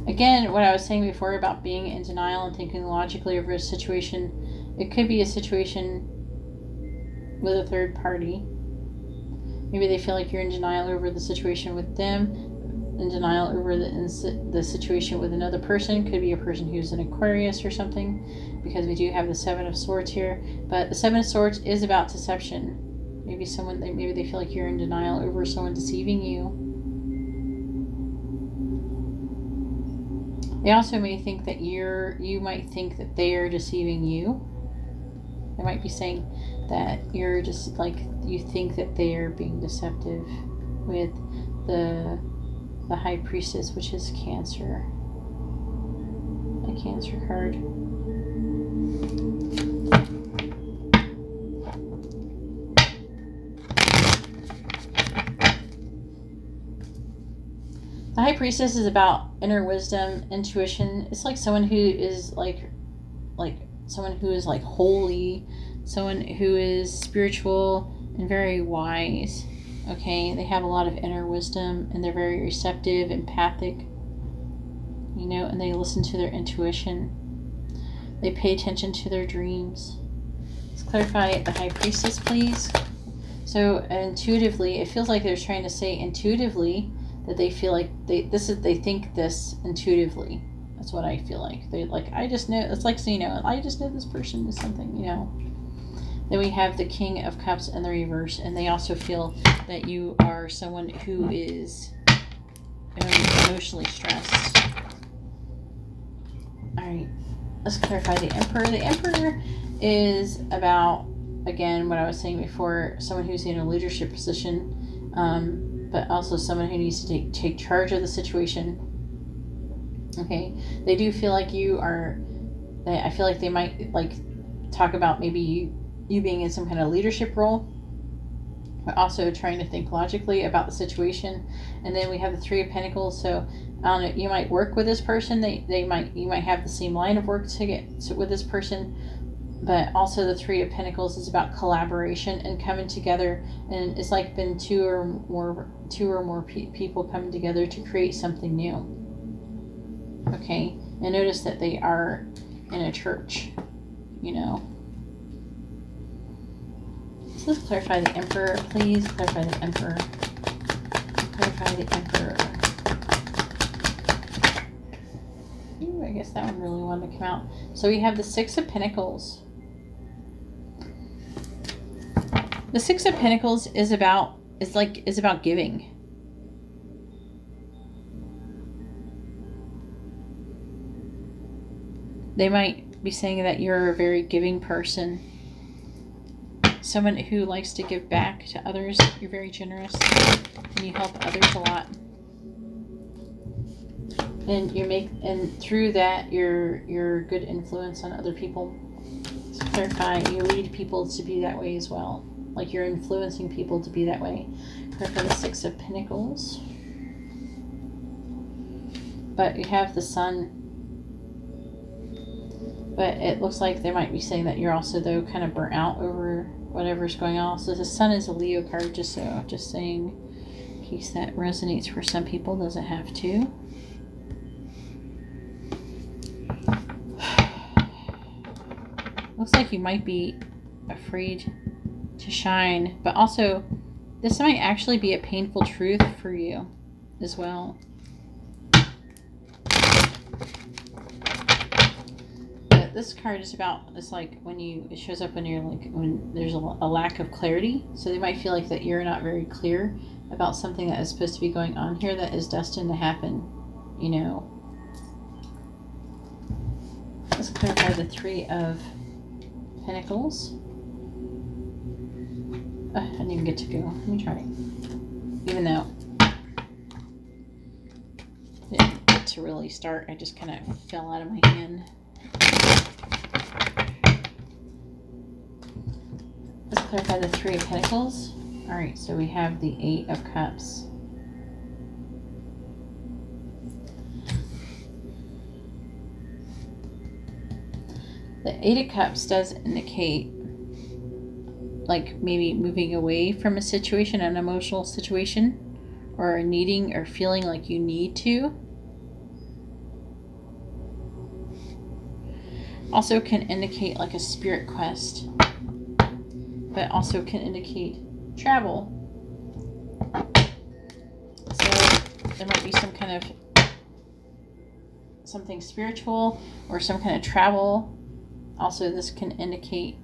Again, what I was saying before about being in denial and thinking logically over a situation, it could be a situation with a third party. Maybe they feel like you're in denial over the situation with them, in denial over the situation with another person. Could be a person who's an Aquarius or something, because we do have the 7 of Swords here. But the 7 of Swords is about deception. Maybe they feel like you're in denial over someone deceiving you. They also may think that you might think that they are deceiving you. They might be saying that you're just like, you think that they are being deceptive with the High Priestess, which is Cancer. A Cancer card. The High Priestess is about inner wisdom, intuition. It's like someone who is like someone who is like holy, someone who is spiritual, and very wise. Okay, they have a lot of inner wisdom, and they're very receptive, empathic, you know, and they listen to their intuition. They pay attention to their dreams. Let's clarify the High Priestess, please. So intuitively, it feels like they're trying to say intuitively that they feel like they think this intuitively. That's what I feel like. They like, I just know, it's like, so, you know, I just know this person is something, you know. Then we have the King of Cups in the reverse, and they also feel that you are someone who is emotionally stressed. All right, let's clarify the Emperor. The Emperor is about, again, what I was saying before, someone who's in a leadership position, but also someone who needs to take charge of the situation. Okay, they do feel like you are, I feel like they might like talk about maybe you being in some kind of leadership role, but also trying to think logically about the situation. And then we have the Three of Pentacles. So you might work with this person. You might have the same line of work with this person. But also the Three of Pentacles is about collaboration and coming together. And it's like been two or more people coming together to create something new. Okay, and notice that they are in a church, you know. So let's clarify the Emperor, please. Clarify the Emperor. Clarify the Emperor. Ooh, I guess that one really wanted to come out. So we have the Six of Pentacles. The Six of Pentacles is about giving. They might be saying that you're a very giving person. Someone who likes to give back to others. You're very generous and you help others a lot. And through that you're a good influence on other people. So clarify, you lead people to be that way as well. Like you're influencing people to be that way. Clarify the Six of Pentacles. But you have the Sun. But it looks like they might be saying that you're also, though, kind of burnt out over whatever's going on. So the Sun is a Leo card, just saying, in case that resonates for some people, doesn't have to. Looks like you might be afraid to shine, but also this might actually be a painful truth for you as well. This card is about, it's like when it shows up when you're like, when there's a lack of clarity. So they might feel like that you're not very clear about something that is supposed to be going on here that is destined to happen, you know. Let's clarify the Three of Pentacles. I didn't even get to go. Let me try. Even though I didn't get to really start, I just kind of fell out of my hand. Let's clarify the Three of Pentacles. All right, so we have the Eight of Cups. The Eight of Cups does indicate like maybe moving away from a situation, an emotional situation, or needing or feeling like you need to. Also can indicate like a spirit quest, but also can indicate travel. So there might be some kind of something spiritual or some kind of travel. Also, this can indicate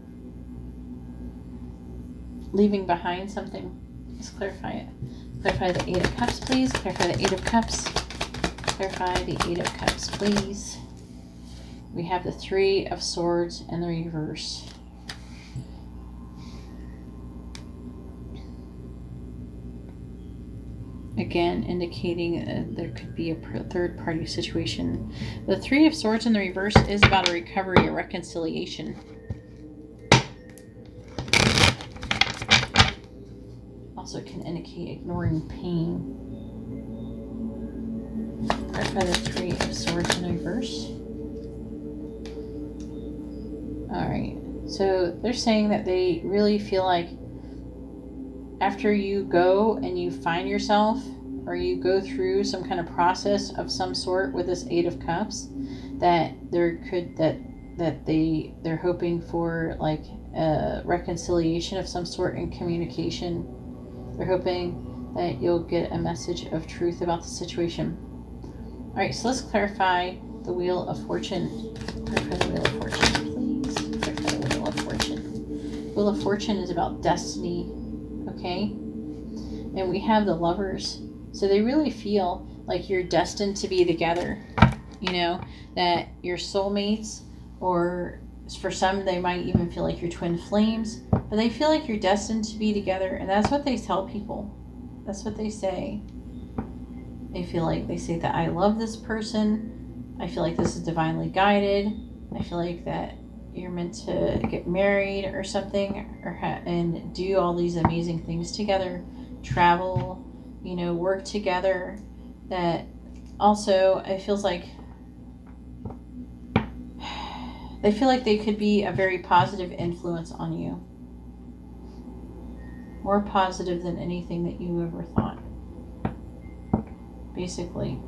leaving behind something. Let's clarify it. Clarify the Eight of Cups, please. Clarify the Eight of Cups. Clarify the Eight of Cups, please. We have the Three of Swords in the reverse. Again, indicating there could be a third-party situation. The Three of Swords in the reverse is about a recovery, a reconciliation. Also can indicate ignoring pain. Clarify the Three of Swords in the reverse. All right. So they're saying that they really feel like after you go and you find yourself, or you go through some kind of process of some sort with this Eight of Cups, that they're hoping for like a reconciliation of some sort in communication. They're hoping that you'll get a message of truth about the situation. All right, so let's clarify the Wheel of Fortune. Clarify the Wheel of Fortune, please. Clarify the Wheel of Fortune. Wheel of Fortune is about destiny, okay? And we have the Lovers. So they really feel like you're destined to be together, you know, that you're soulmates, or for some, they might even feel like you're twin flames, but they feel like you're destined to be together. And that's what they tell people. That's what they say. They feel like they say that I love this person. I feel like this is divinely guided. I feel like that you're meant to get married or something, or and do all these amazing things together, travel, you know, work together. That also, it feels like they feel like they could be a very positive influence on you. More positive than anything that you ever thought. Basically,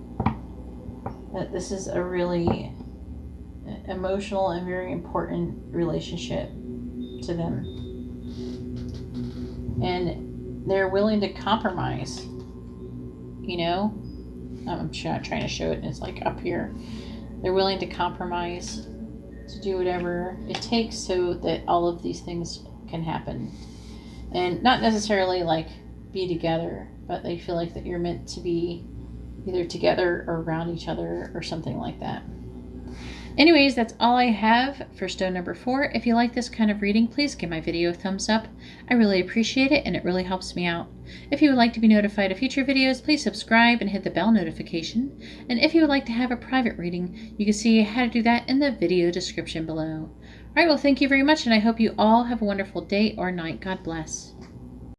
that this is a really emotional and very important relationship to them. And they're willing to compromise, you know? I'm trying to show it, and it's like up here. They're willing to compromise, to do whatever it takes so that all of these things can happen. And not necessarily like be together, but they feel like that you're meant to be either together or around each other or something like that. Anyways, that's all I have for stone number 4. If you like this kind of reading, please give my video a thumbs up. I really appreciate it, and it really helps me out. If you would like to be notified of future videos, please subscribe and hit the bell notification. And if you would like to have a private reading, you can see how to do that in the video description below. All right, well, thank you very much, and I hope you all have a wonderful day or night. God bless.